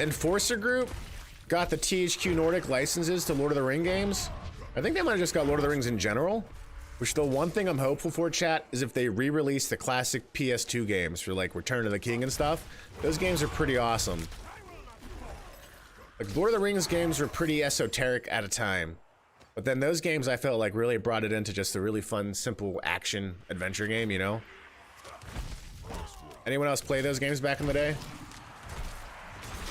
Enforcer Group got the THQ Nordic licenses to Lord of the Ring games. I think they might have just got Lord of the Rings in general, Which the one thing I'm hopeful for, chat, is if they re-release the classic PS2 games for like Return of the King and stuff. Those games are pretty awesome. Like Lord of the Rings games were pretty esoteric at a time. But then those games I felt like really brought it into just a really fun, simple action adventure game, you know? Anyone else play those games back in the day?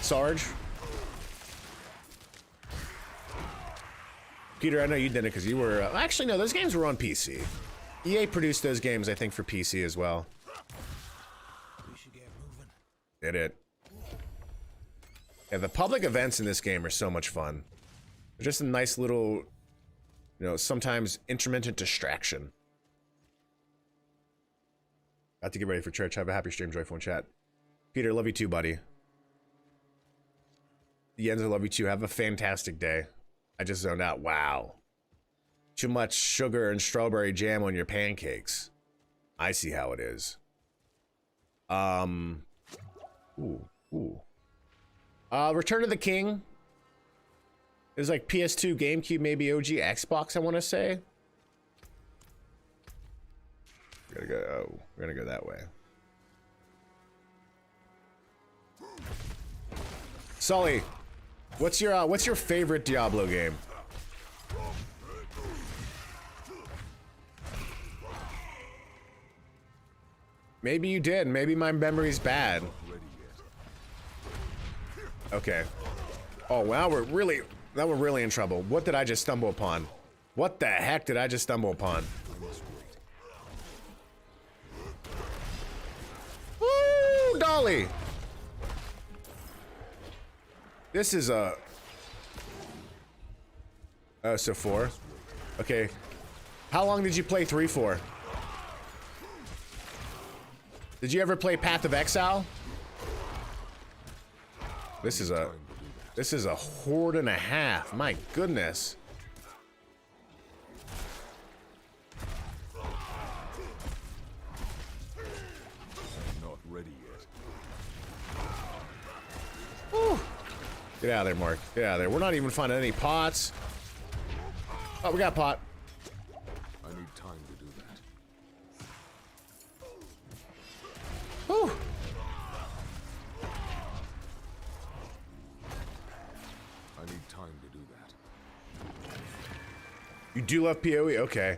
Sarge? Peter, I know you did it because you were... actually, no, those games were on PC. EA produced those games, I think, for PC as well. We should get moving. Did it. Yeah, the public events in this game are so much fun. They're just a nice little, you know, sometimes intermittent distraction. Got to get ready for church. Have a happy stream, joyful chat. Peter, love you too, buddy. Jens, I love you too. Have a fantastic day. I just zoned out. Wow. Too much sugar and strawberry jam on your pancakes. I see how it is. Ooh. Return of the King. It was like PS2, GameCube, maybe OG, Xbox, I want to say. We're gonna go that way. Sully, what's your favorite Diablo game? Maybe you did. Maybe my memory's bad. Okay. Oh wow, we're really in trouble. What did I just stumble upon? What the heck did I just stumble upon? Woo, Dolly! This is a... Oh, so 4? Okay. How long did you play 3 for? Did you ever play Path of Exile? This is a horde and a half. My goodness. Not ready yet. Woo. Get out of there, Mark. Get out of there. We're not even finding any pots. Oh, we got a pot. I need time to do that. Whew. I need time to do that. You do love PoE? Okay.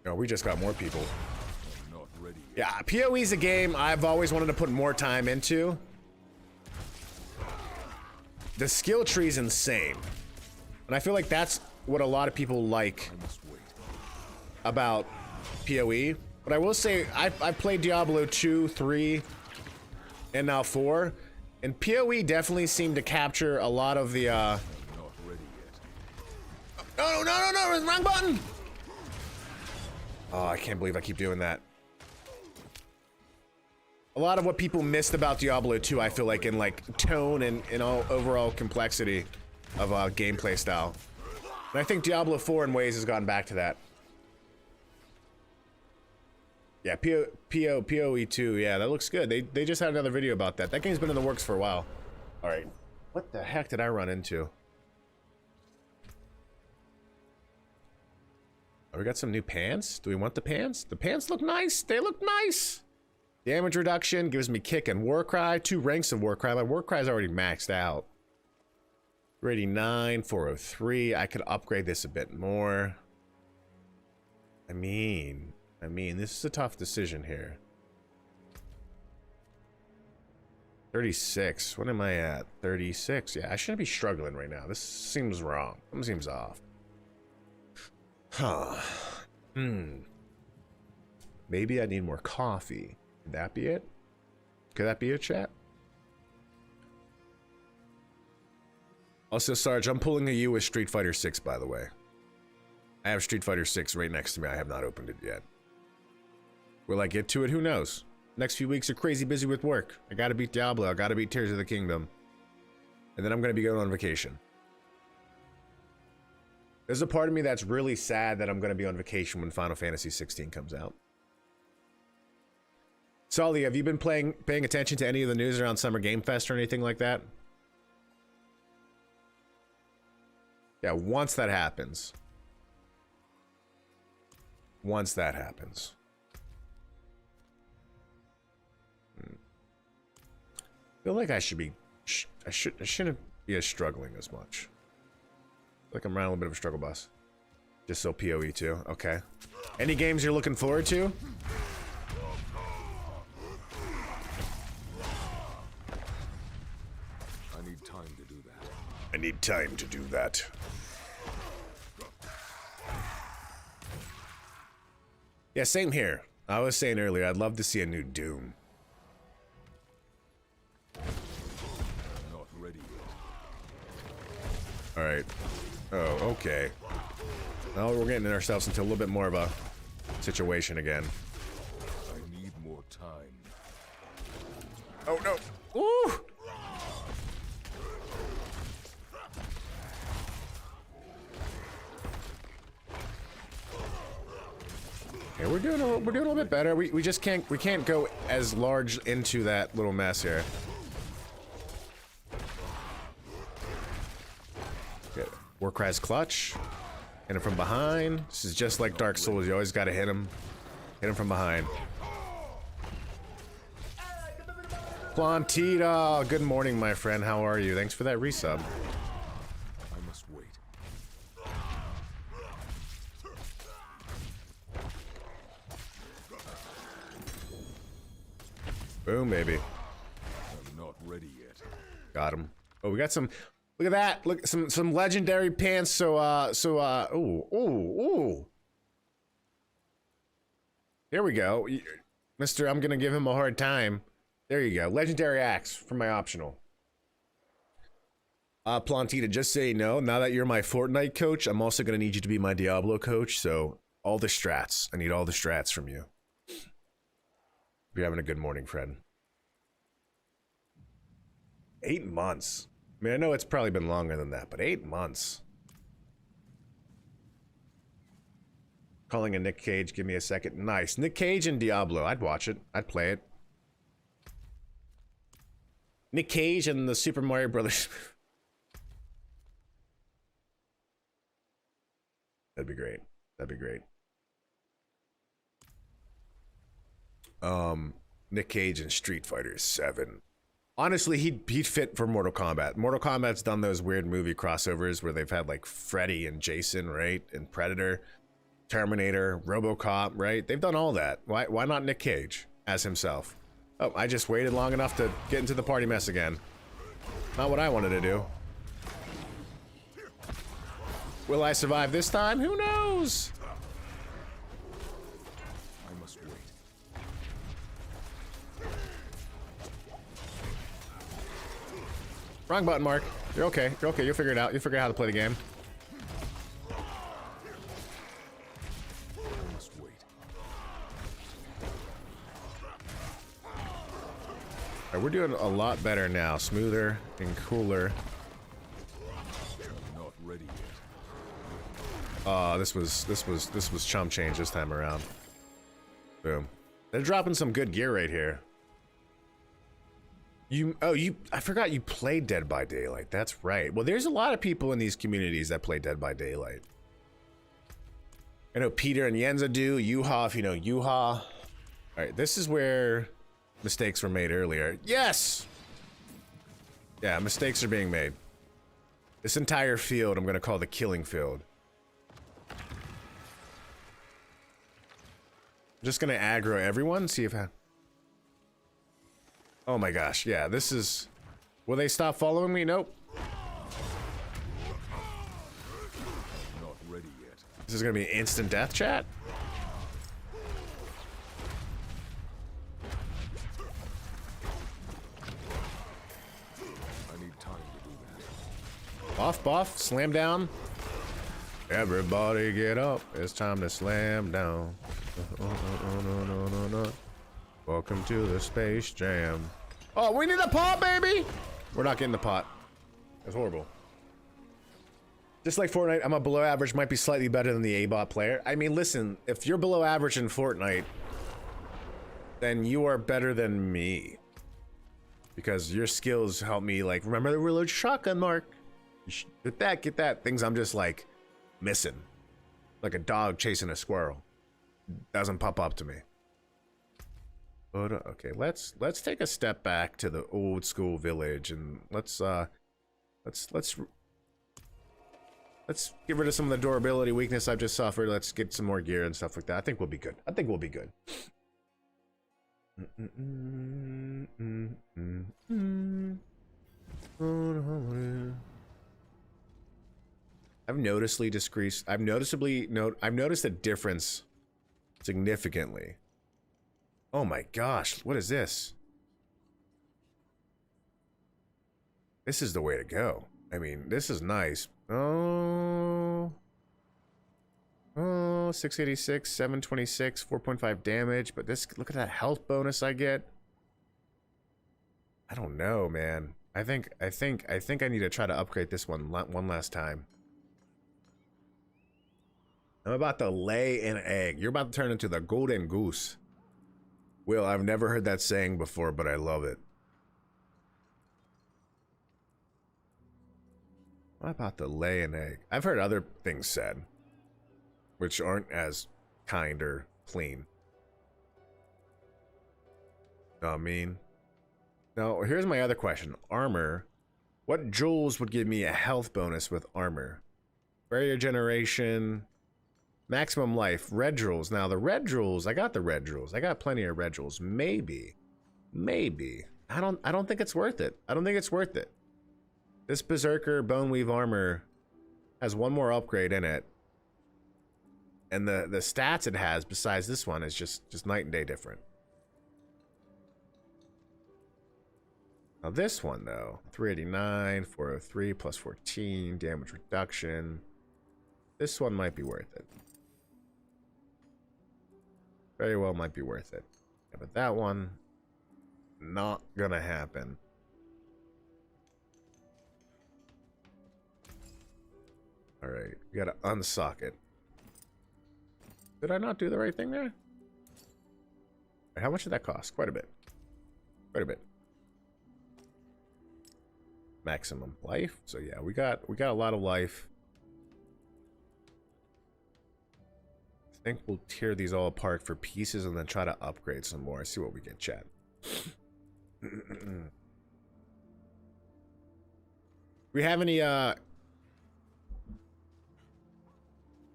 No, we just got more people. Not ready yet. Yeah, PoE is a game I've always wanted to put more time into. The skill tree is insane. And I feel like that's what a lot of people like about PoE. But I will say, I've played Diablo 2, 3, and now 4. And PoE definitely seemed to capture a lot of the, Not ready yet. No, wrong button! Oh, I can't believe I keep doing that. A lot of what people missed about Diablo 2, I feel like, in like tone and all overall complexity of gameplay style. And I think Diablo 4 in ways has gotten back to that. Yeah, PoE 2, yeah, that looks good. They just had another video about that. That game's been in the works for a while. All right, what the heck did I run into? Oh, we got some new pants. Do we want the pants? The pants look nice. They look nice. Damage reduction gives me kick and Warcry. 2 ranks of Warcry. My Warcry is already maxed out. 389, 403. I could upgrade this a bit more. I mean, this is a tough decision here. 36. What am I at? 36. Yeah, I shouldn't be struggling right now. This seems wrong. Something seems off. Huh. Maybe I need more coffee. Could that be it? Could that be it, chat? Also, Sarge, I'm pulling a U with Street Fighter 6, by the way. I have Street Fighter 6 right next to me. I have not opened it yet. Will I get to it? Who knows? Next few weeks are crazy busy with work. I gotta beat Diablo. I gotta beat Tears of the Kingdom. And then I'm gonna be going on vacation. There's a part of me that's really sad that I'm gonna be on vacation when Final Fantasy 16 comes out. Sully, have you been paying attention to any of the news around Summer Game Fest or anything like that? Yeah, once that happens. Once that happens. I feel like I should be... I shouldn't be as struggling as much. Like I'm running a little bit of a struggle bus. Just so PoE too. Okay. Any games you're looking forward to? I need time to do that. I need time to do that. Yeah, same here. I was saying earlier, I'd love to see a new Doom. I'm not ready yet. Alright. Oh, okay. Now we're getting ourselves into a little bit more of a situation again. I need more time. Oh no! Ooh! Okay, we're doing a little bit better. We just can't go as large into that little mess here. Okay, Warcry's clutch. Hit him from behind. This is just like Dark Souls. You always gotta hit him. Hit him from behind. Plantita, good morning, my friend. How are you? Thanks for that resub. I must wait. Boom, baby. I'm not ready yet. Got him. Oh, we got some. Look at that. Look, some legendary pants. Ooh. There we go. Mister, I'm gonna give him a hard time. There you go. Legendary axe for my optional. Plantita, just so you know, now that you're my Fortnite coach, I'm also gonna need you to be my Diablo coach, so all the strats. I need all the strats from you. You're having a good morning, friend. 8 months. I mean, I know it's probably been longer than that, but 8 months. Calling a Nick Cage, give me a second. Nice. Nick Cage and Diablo. I'd watch it. I'd play it. Nick Cage and the Super Mario Brothers. That'd be great. That'd be great. Nick Cage in Street Fighter 7. Honestly, he'd fit for Mortal Kombat. Mortal Kombat's done those weird movie crossovers where they've had like Freddy and Jason, right? And Predator, Terminator, RoboCop, right? They've done all that. Why not Nick Cage as himself? Oh, I just waited long enough to get into the party mess again. Not what I wanted to do. Will I survive this time? Who knows? I must wait. Wrong button, Mark. You're okay. You're okay. You'll figure it out. You'll figure out how to play the game. I must wait. Alright, we're doing a lot better now. Smoother and cooler. I'm not ready yet. This was chump change this time around. Boom. They're dropping some good gear right here. I forgot you played Dead by Daylight. That's right. Well, there's a lot of people in these communities that play Dead by Daylight. I know Peter and Yenza do. Yuha, if you know Yuha. Alright, this is where mistakes were made earlier. Yes! Yeah, mistakes are being made. This entire field I'm gonna call the killing field. I'm just gonna aggro everyone, see if oh my gosh, yeah, this is... Will they stop following me? Nope. Not ready yet. This is gonna be instant death chat? I need time to do that. Buff, slam down. Everybody get up, it's time to slam down. No. Welcome to the Space Jam. Oh, we need a pot, baby! We're not getting the pot. That's horrible. Just like Fortnite, I'm a below average, might be slightly better than the A-bot player. I mean, listen, if you're below average in Fortnite, then you are better than me. Because your skills help me, like, remember the reload shotgun, Mark? Get that. Things I'm just like missing. Like a dog chasing a squirrel. Doesn't pop up to me. But okay, let's take a step back to the old school village and let's get rid of some of the durability weakness I've just suffered. Let's get some more gear and stuff like that. I think we'll be good. I think we'll be good. I've noticed a difference significantly. Oh my gosh, what is this? This is the way to go. I mean, this is nice. Oh, 686, 726, 4.5 damage. But this, look at that health bonus I get. I don't know, man. I think I need to try to upgrade this one last time. I'm about to lay an egg. You're about to turn into the golden goose. Will, I've never heard that saying before, but I love it. I'm about to lay an egg. I've heard other things said, which aren't as kind or clean. Know what I mean? Now, here's my other question. Armor. What jewels would give me a health bonus with armor? Barrier generation. Maximum life. Red jewels. Now, the red jewels, I got the red jewels. I got plenty of red jewels. Maybe. I don't think it's worth it. I don't think it's worth it. This Berserker Boneweave armor has one more upgrade in it. And the stats it has besides this one is just night and day different. Now this one though, 389, 403 plus 14, damage reduction. This one might be worth it. Very well might be worth it. Yeah, but that one, not gonna happen. Alright, we gotta unsock it. Did I not do the right thing there? How much did that cost? Quite a bit. Quite a bit. Maximum life. So yeah, we got a lot of life. I think we'll tear these all apart for pieces and then try to upgrade some more. See what we get, chat. We have any I'm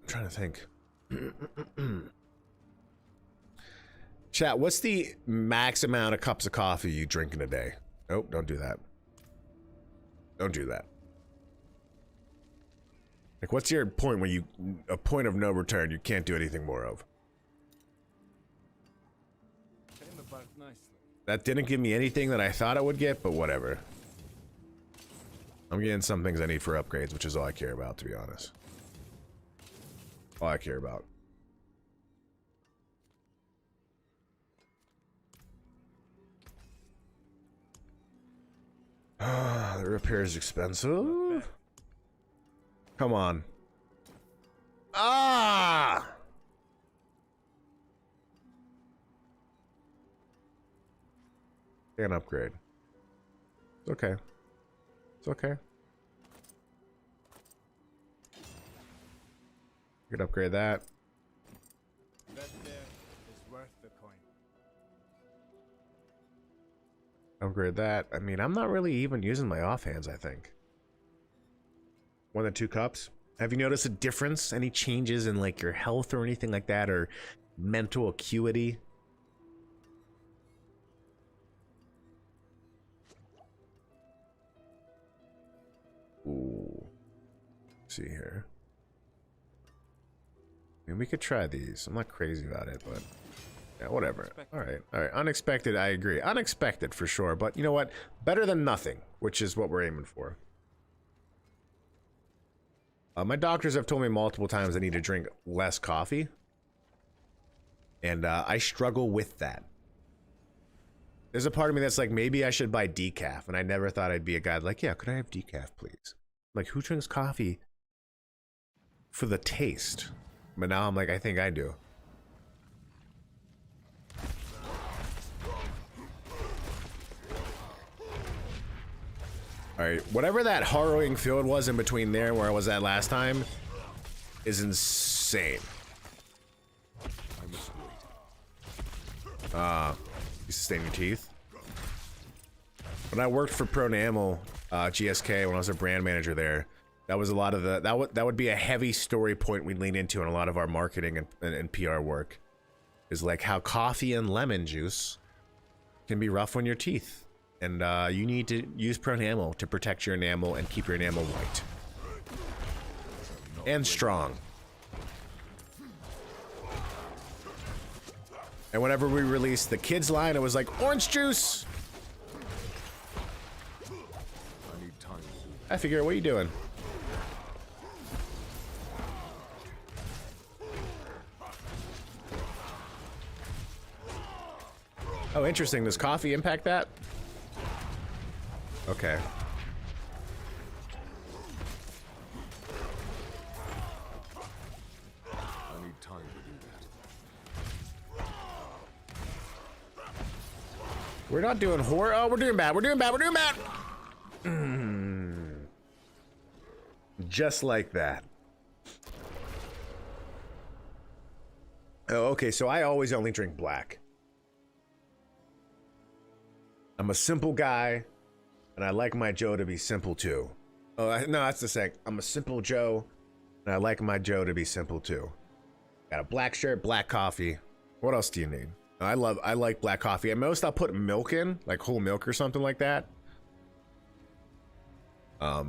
trying to think. Chat, what's the max amount of cups of coffee you drink in a day? Nope, don't do that. Don't do that. Like, what's your point when a point of no return you can't do anything more of? That didn't give me anything that I thought it would get, but whatever. I'm getting some things I need for upgrades, which is all I care about, to be honest. All I care about. The repair is expensive. Come on. Ah! Can't upgrade. It's okay. It's okay. You can upgrade that. That there is worth the coin. Upgrade that. I mean, I'm not really even using my offhands, I think. 1 and 2 cups. Have you noticed a difference? Any changes in like your health or anything like that, or mental acuity? Ooh. Let's see here. I mean, we could try these. I'm not crazy about it, but yeah, whatever. All right. Unexpected, I agree. Unexpected for sure, but you know what? Better than nothing, which is what we're aiming for. My doctors have told me multiple times I need to drink less coffee, and I struggle with that. There's a part of me that's like, maybe I should buy decaf, and I never thought I'd be a guy like, yeah, could I have decaf, please? Like, who drinks coffee for the taste? But now I'm like, I think I do. All right, whatever that harrowing field was in between there where I was at last time is insane. I must wait. You sustain your teeth. When I worked for Pronamel, GSK, when I was a brand manager there, that was a lot of the that would be a heavy story point we'd lean into in a lot of our marketing and PR work. Is like how coffee and lemon juice can be rough on your teeth. And you need to use Pronamel to protect your enamel and keep your enamel white. And strong. And whenever we released the kids line, it was like, orange juice! I need time to do I figure, what are you doing? Oh, interesting. Does coffee impact that? Okay. I need time to do that. We're not doing horror. Oh, we're doing bad. We're doing bad. We're doing bad. Just like that. Oh, okay. So I always only drink black. I'm a simple guy, and I like my Joe to be simple too. Oh, no, that's the saying. I'm a simple Joe, and I like my Joe to be simple too. Got a black shirt, black coffee. What else do you need? I like black coffee. At most, I'll put milk in, like whole milk or something like that. Like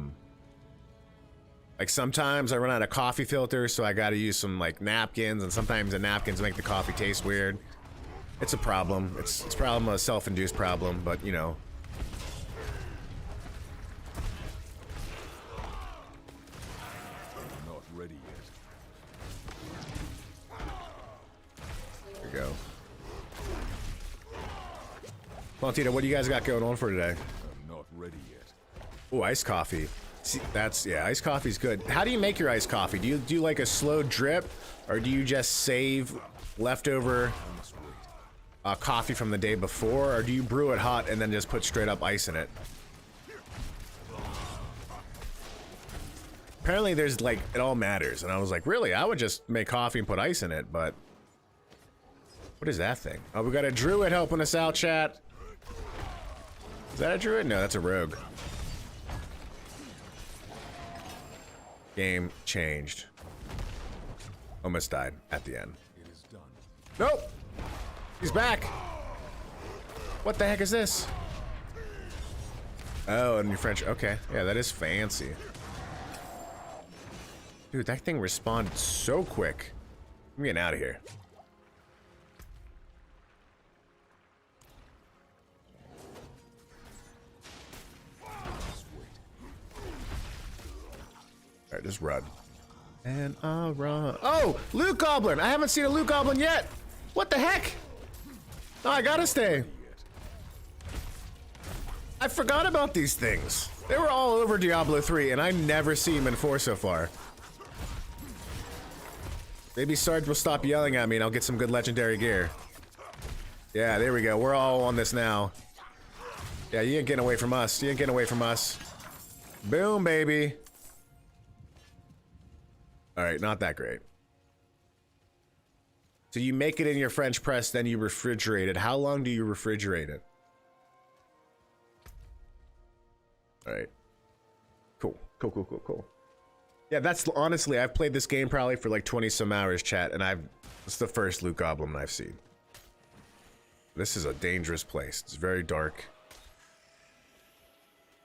sometimes I run out of coffee filters, so I got to use some like napkins, and sometimes the napkins make the coffee taste weird. It's a problem. It's problem a self-induced problem, but you know. I'm not ready yet. There you go. Well, Tito, what do you guys got going on for today? I'm not ready yet. Oh, iced coffee. See, yeah, iced coffee's good. How do you make your iced coffee? Do you do like a slow drip, or do you just save leftover coffee from the day before, or do you brew it hot and then just put straight up ice in it? Apparently there's like, it all matters, and I was like, really? I would just make coffee and put ice in it, but what is that thing? Oh, we got a druid helping us out, chat. Is that a druid? No, that's a rogue. Game changed. Almost died at the end. It is done. Nope. He's back. What the heck is this? Oh, a new French. Okay. Yeah, that is fancy. Dude, that thing responded so quick. I'm getting out of here. Alright, just run. And I'll run. Oh! Loot Goblin! I haven't seen a Loot Goblin yet! What the heck? Oh, I gotta stay. I forgot about these things. They were all over Diablo 3, and I never see them in 4 so far. Maybe Sarge will stop yelling at me, and I'll get some good legendary gear. Yeah, there we go. We're all on this now. Yeah, you ain't getting away from us. You ain't getting away from us. Boom, baby. Alright, not that great. So you make it in your French press, then you refrigerate it. How long do you refrigerate it? Alright. Cool. Cool. Yeah, that's honestly, I've played this game probably for like 20 some hours, chat, and it's the first Loot Goblin I've seen. This is a dangerous place. It's very dark.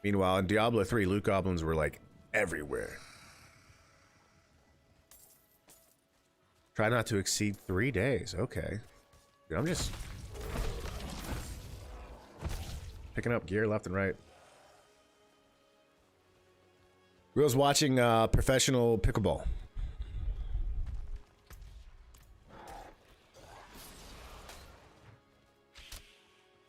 Meanwhile, in Diablo 3, Loot Goblins were like everywhere. Try not to exceed 3 days. Okay. Dude, I'm just picking up gear left and right. Will's watching professional pickleball.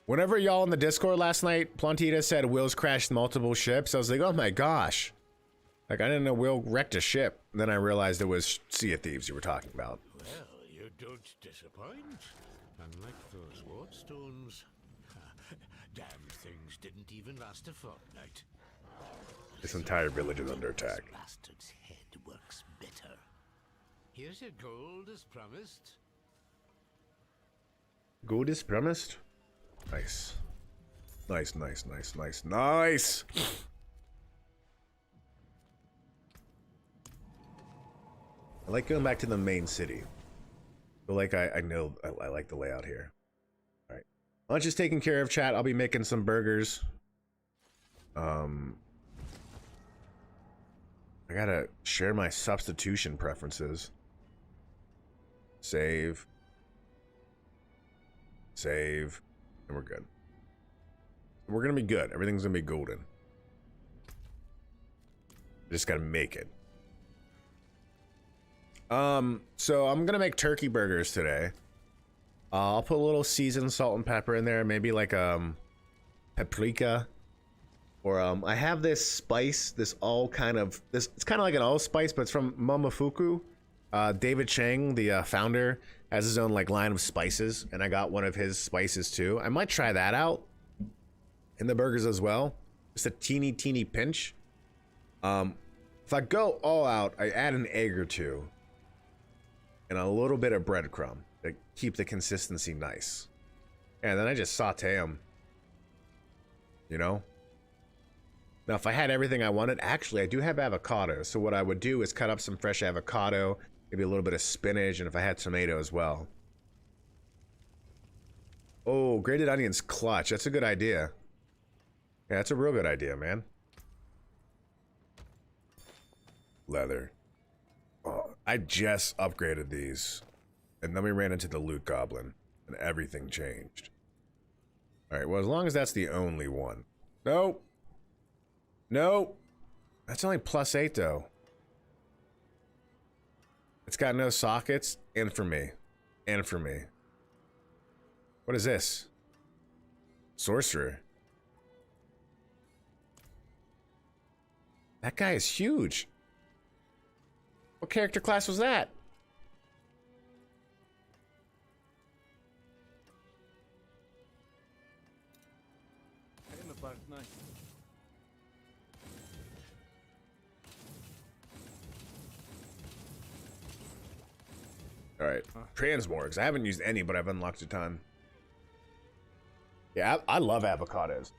Whenever y'all in the Discord last night, Plantita said Will's crashed multiple ships, I was like, oh my gosh. Like, I didn't know Will wrecked a ship. Then I realized it was Sea of Thieves you were talking about. Well, you don't disappoint. Unlike those wardstones. Damn things didn't even last a fortnight. This entire village is under attack. Bastard's head works better. Here's your gold as promised. Gold is promised? Nice. Nice, nice, nice, nice, nice! I like going back to the main city. I feel like I know I like the layout here. Alright. Lunch is taken care of, chat. I'll be making some burgers. I gotta share my substitution preferences. Save. Save. And we're good. We're gonna be good. Everything's gonna be golden. Just gotta make it. So I'm gonna make turkey burgers today. I'll put a little seasoned salt and pepper in there, maybe like paprika. Or I have this spice, it's kind of like an allspice, but it's from Momofuku. David Chang, the founder, has his own like line of spices, and I got one of his spices too. I might try that out in the burgers as well. Just a teeny pinch. If I go all out, I add an egg or two and a little bit of breadcrumb to keep the consistency nice. And then I just saute them, you know? Now, if I had everything I wanted, actually, I do have avocado. So what I would do is cut up some fresh avocado, maybe a little bit of spinach, and if I had tomato as well. Oh, grated onions clutch. That's a good idea. Yeah, that's a real good idea, man. Leather. Oh, I just upgraded these. And then we ran into the loot goblin, and everything changed. Alright, well, as long as that's the only one. Nope. No, that's only +8 though. It's got no sockets, and for me. And for me. What is this? Sorcerer. That guy is huge. What character class was that? Alright, transmorgs. I haven't used any, but I've unlocked a ton. Yeah, I love avocados.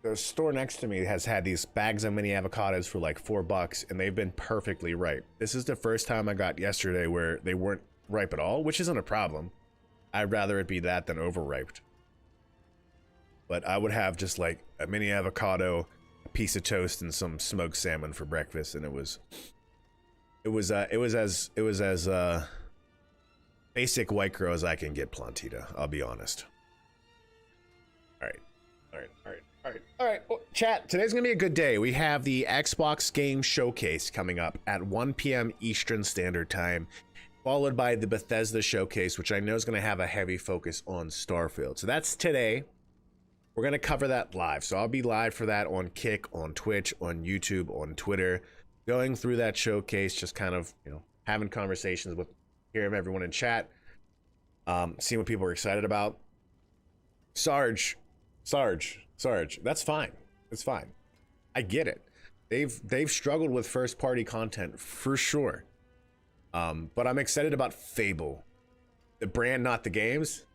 The store next to me has had these bags of mini avocados for like $4, and they've been perfectly ripe. This is the first time I got yesterday where they weren't ripe at all, which isn't a problem. I'd rather it be that than overripe. But I would have just like a mini avocado, a piece of toast, and some smoked salmon for breakfast, and it was as basic white girl as I can get, Plantita. I'll be honest. All right. Oh, chat, today's gonna be a good day. We have the Xbox Game Showcase coming up at 1 p.m. Eastern Standard Time, followed by the Bethesda Showcase, which I know is gonna have a heavy focus on Starfield. So that's today. We're gonna cover that live. So I'll be live for that on Kick, on Twitch, on YouTube, on Twitter, going through that showcase, just kind of, you know, having conversations with everyone in chat, seeing what people are excited about. Sarge, that's fine. It's fine. I get it. They've struggled with first party content for sure. But I'm excited about Fable, the brand, not the games.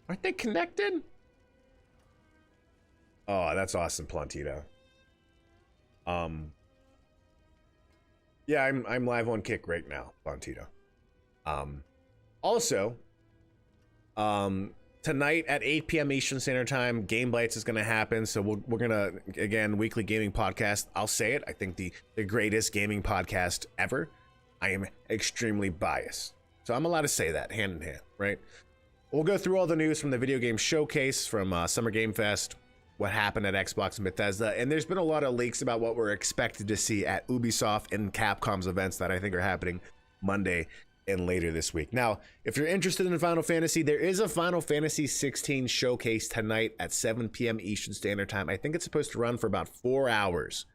Aren't they connected? Oh, that's awesome, Plantito. Yeah, I'm live on Kick right now, Plantito. Also, tonight at 8 p.m. Eastern Standard Time, Game Bites is going to happen. So we're going to, again, weekly gaming podcast. I'll say it. I think the greatest gaming podcast ever. I am extremely biased. So I'm allowed to say that hand in hand, right? We'll go through all the news from the video game showcase from Summer Game Fest, what happened at Xbox and Bethesda, and there's been a lot of leaks about what we're expected to see at Ubisoft and Capcom's events that I think are happening Monday and later this week. Now, if you're interested in Final Fantasy, there is a Final Fantasy 16 showcase tonight at 7 p.m. Eastern Standard Time. I think it's supposed to run for about 4 hours.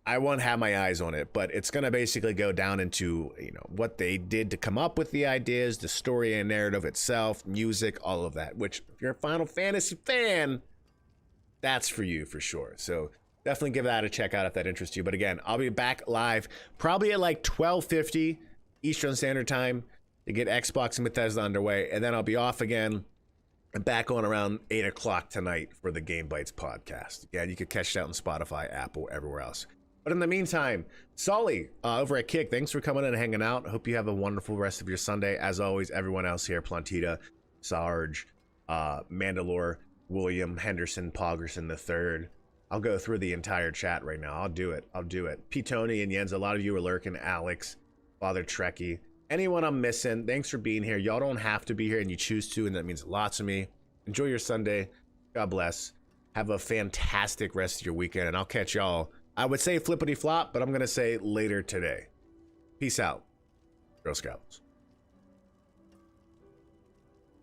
I won't have my eyes on it, but it's going to basically go down into, you know, what they did to come up with the ideas, the story and narrative itself, music, all of that, which if you're a Final Fantasy fan, that's for you for sure. So definitely give that a check out if that interests you. But again, I'll be back live probably at like 12:50 Eastern Standard Time to get Xbox and Bethesda underway, and then I'll be off again and back on around 8 o'clock tonight for the Game Bites podcast. Again, you could catch that on Spotify, Apple, everywhere else. But in the meantime, Sully over at Kick, thanks for coming in and hanging out. Hope you have a wonderful rest of your Sunday. As always, everyone else here, Plantita, Sarge, Mandalore, William, Henderson, Poggerson III. I'll go through the entire chat right now. I'll do it. P. Tony and Jens, a lot of you are lurking. Alex, Father Trekkie. Anyone I'm missing, thanks for being here. Y'all don't have to be here, and you choose to, and that means lots to me. Enjoy your Sunday. God bless. Have a fantastic rest of your weekend, and I'll catch y'all. I would say flippity flop, but I'm going to say later today. Peace out, Girl Scouts.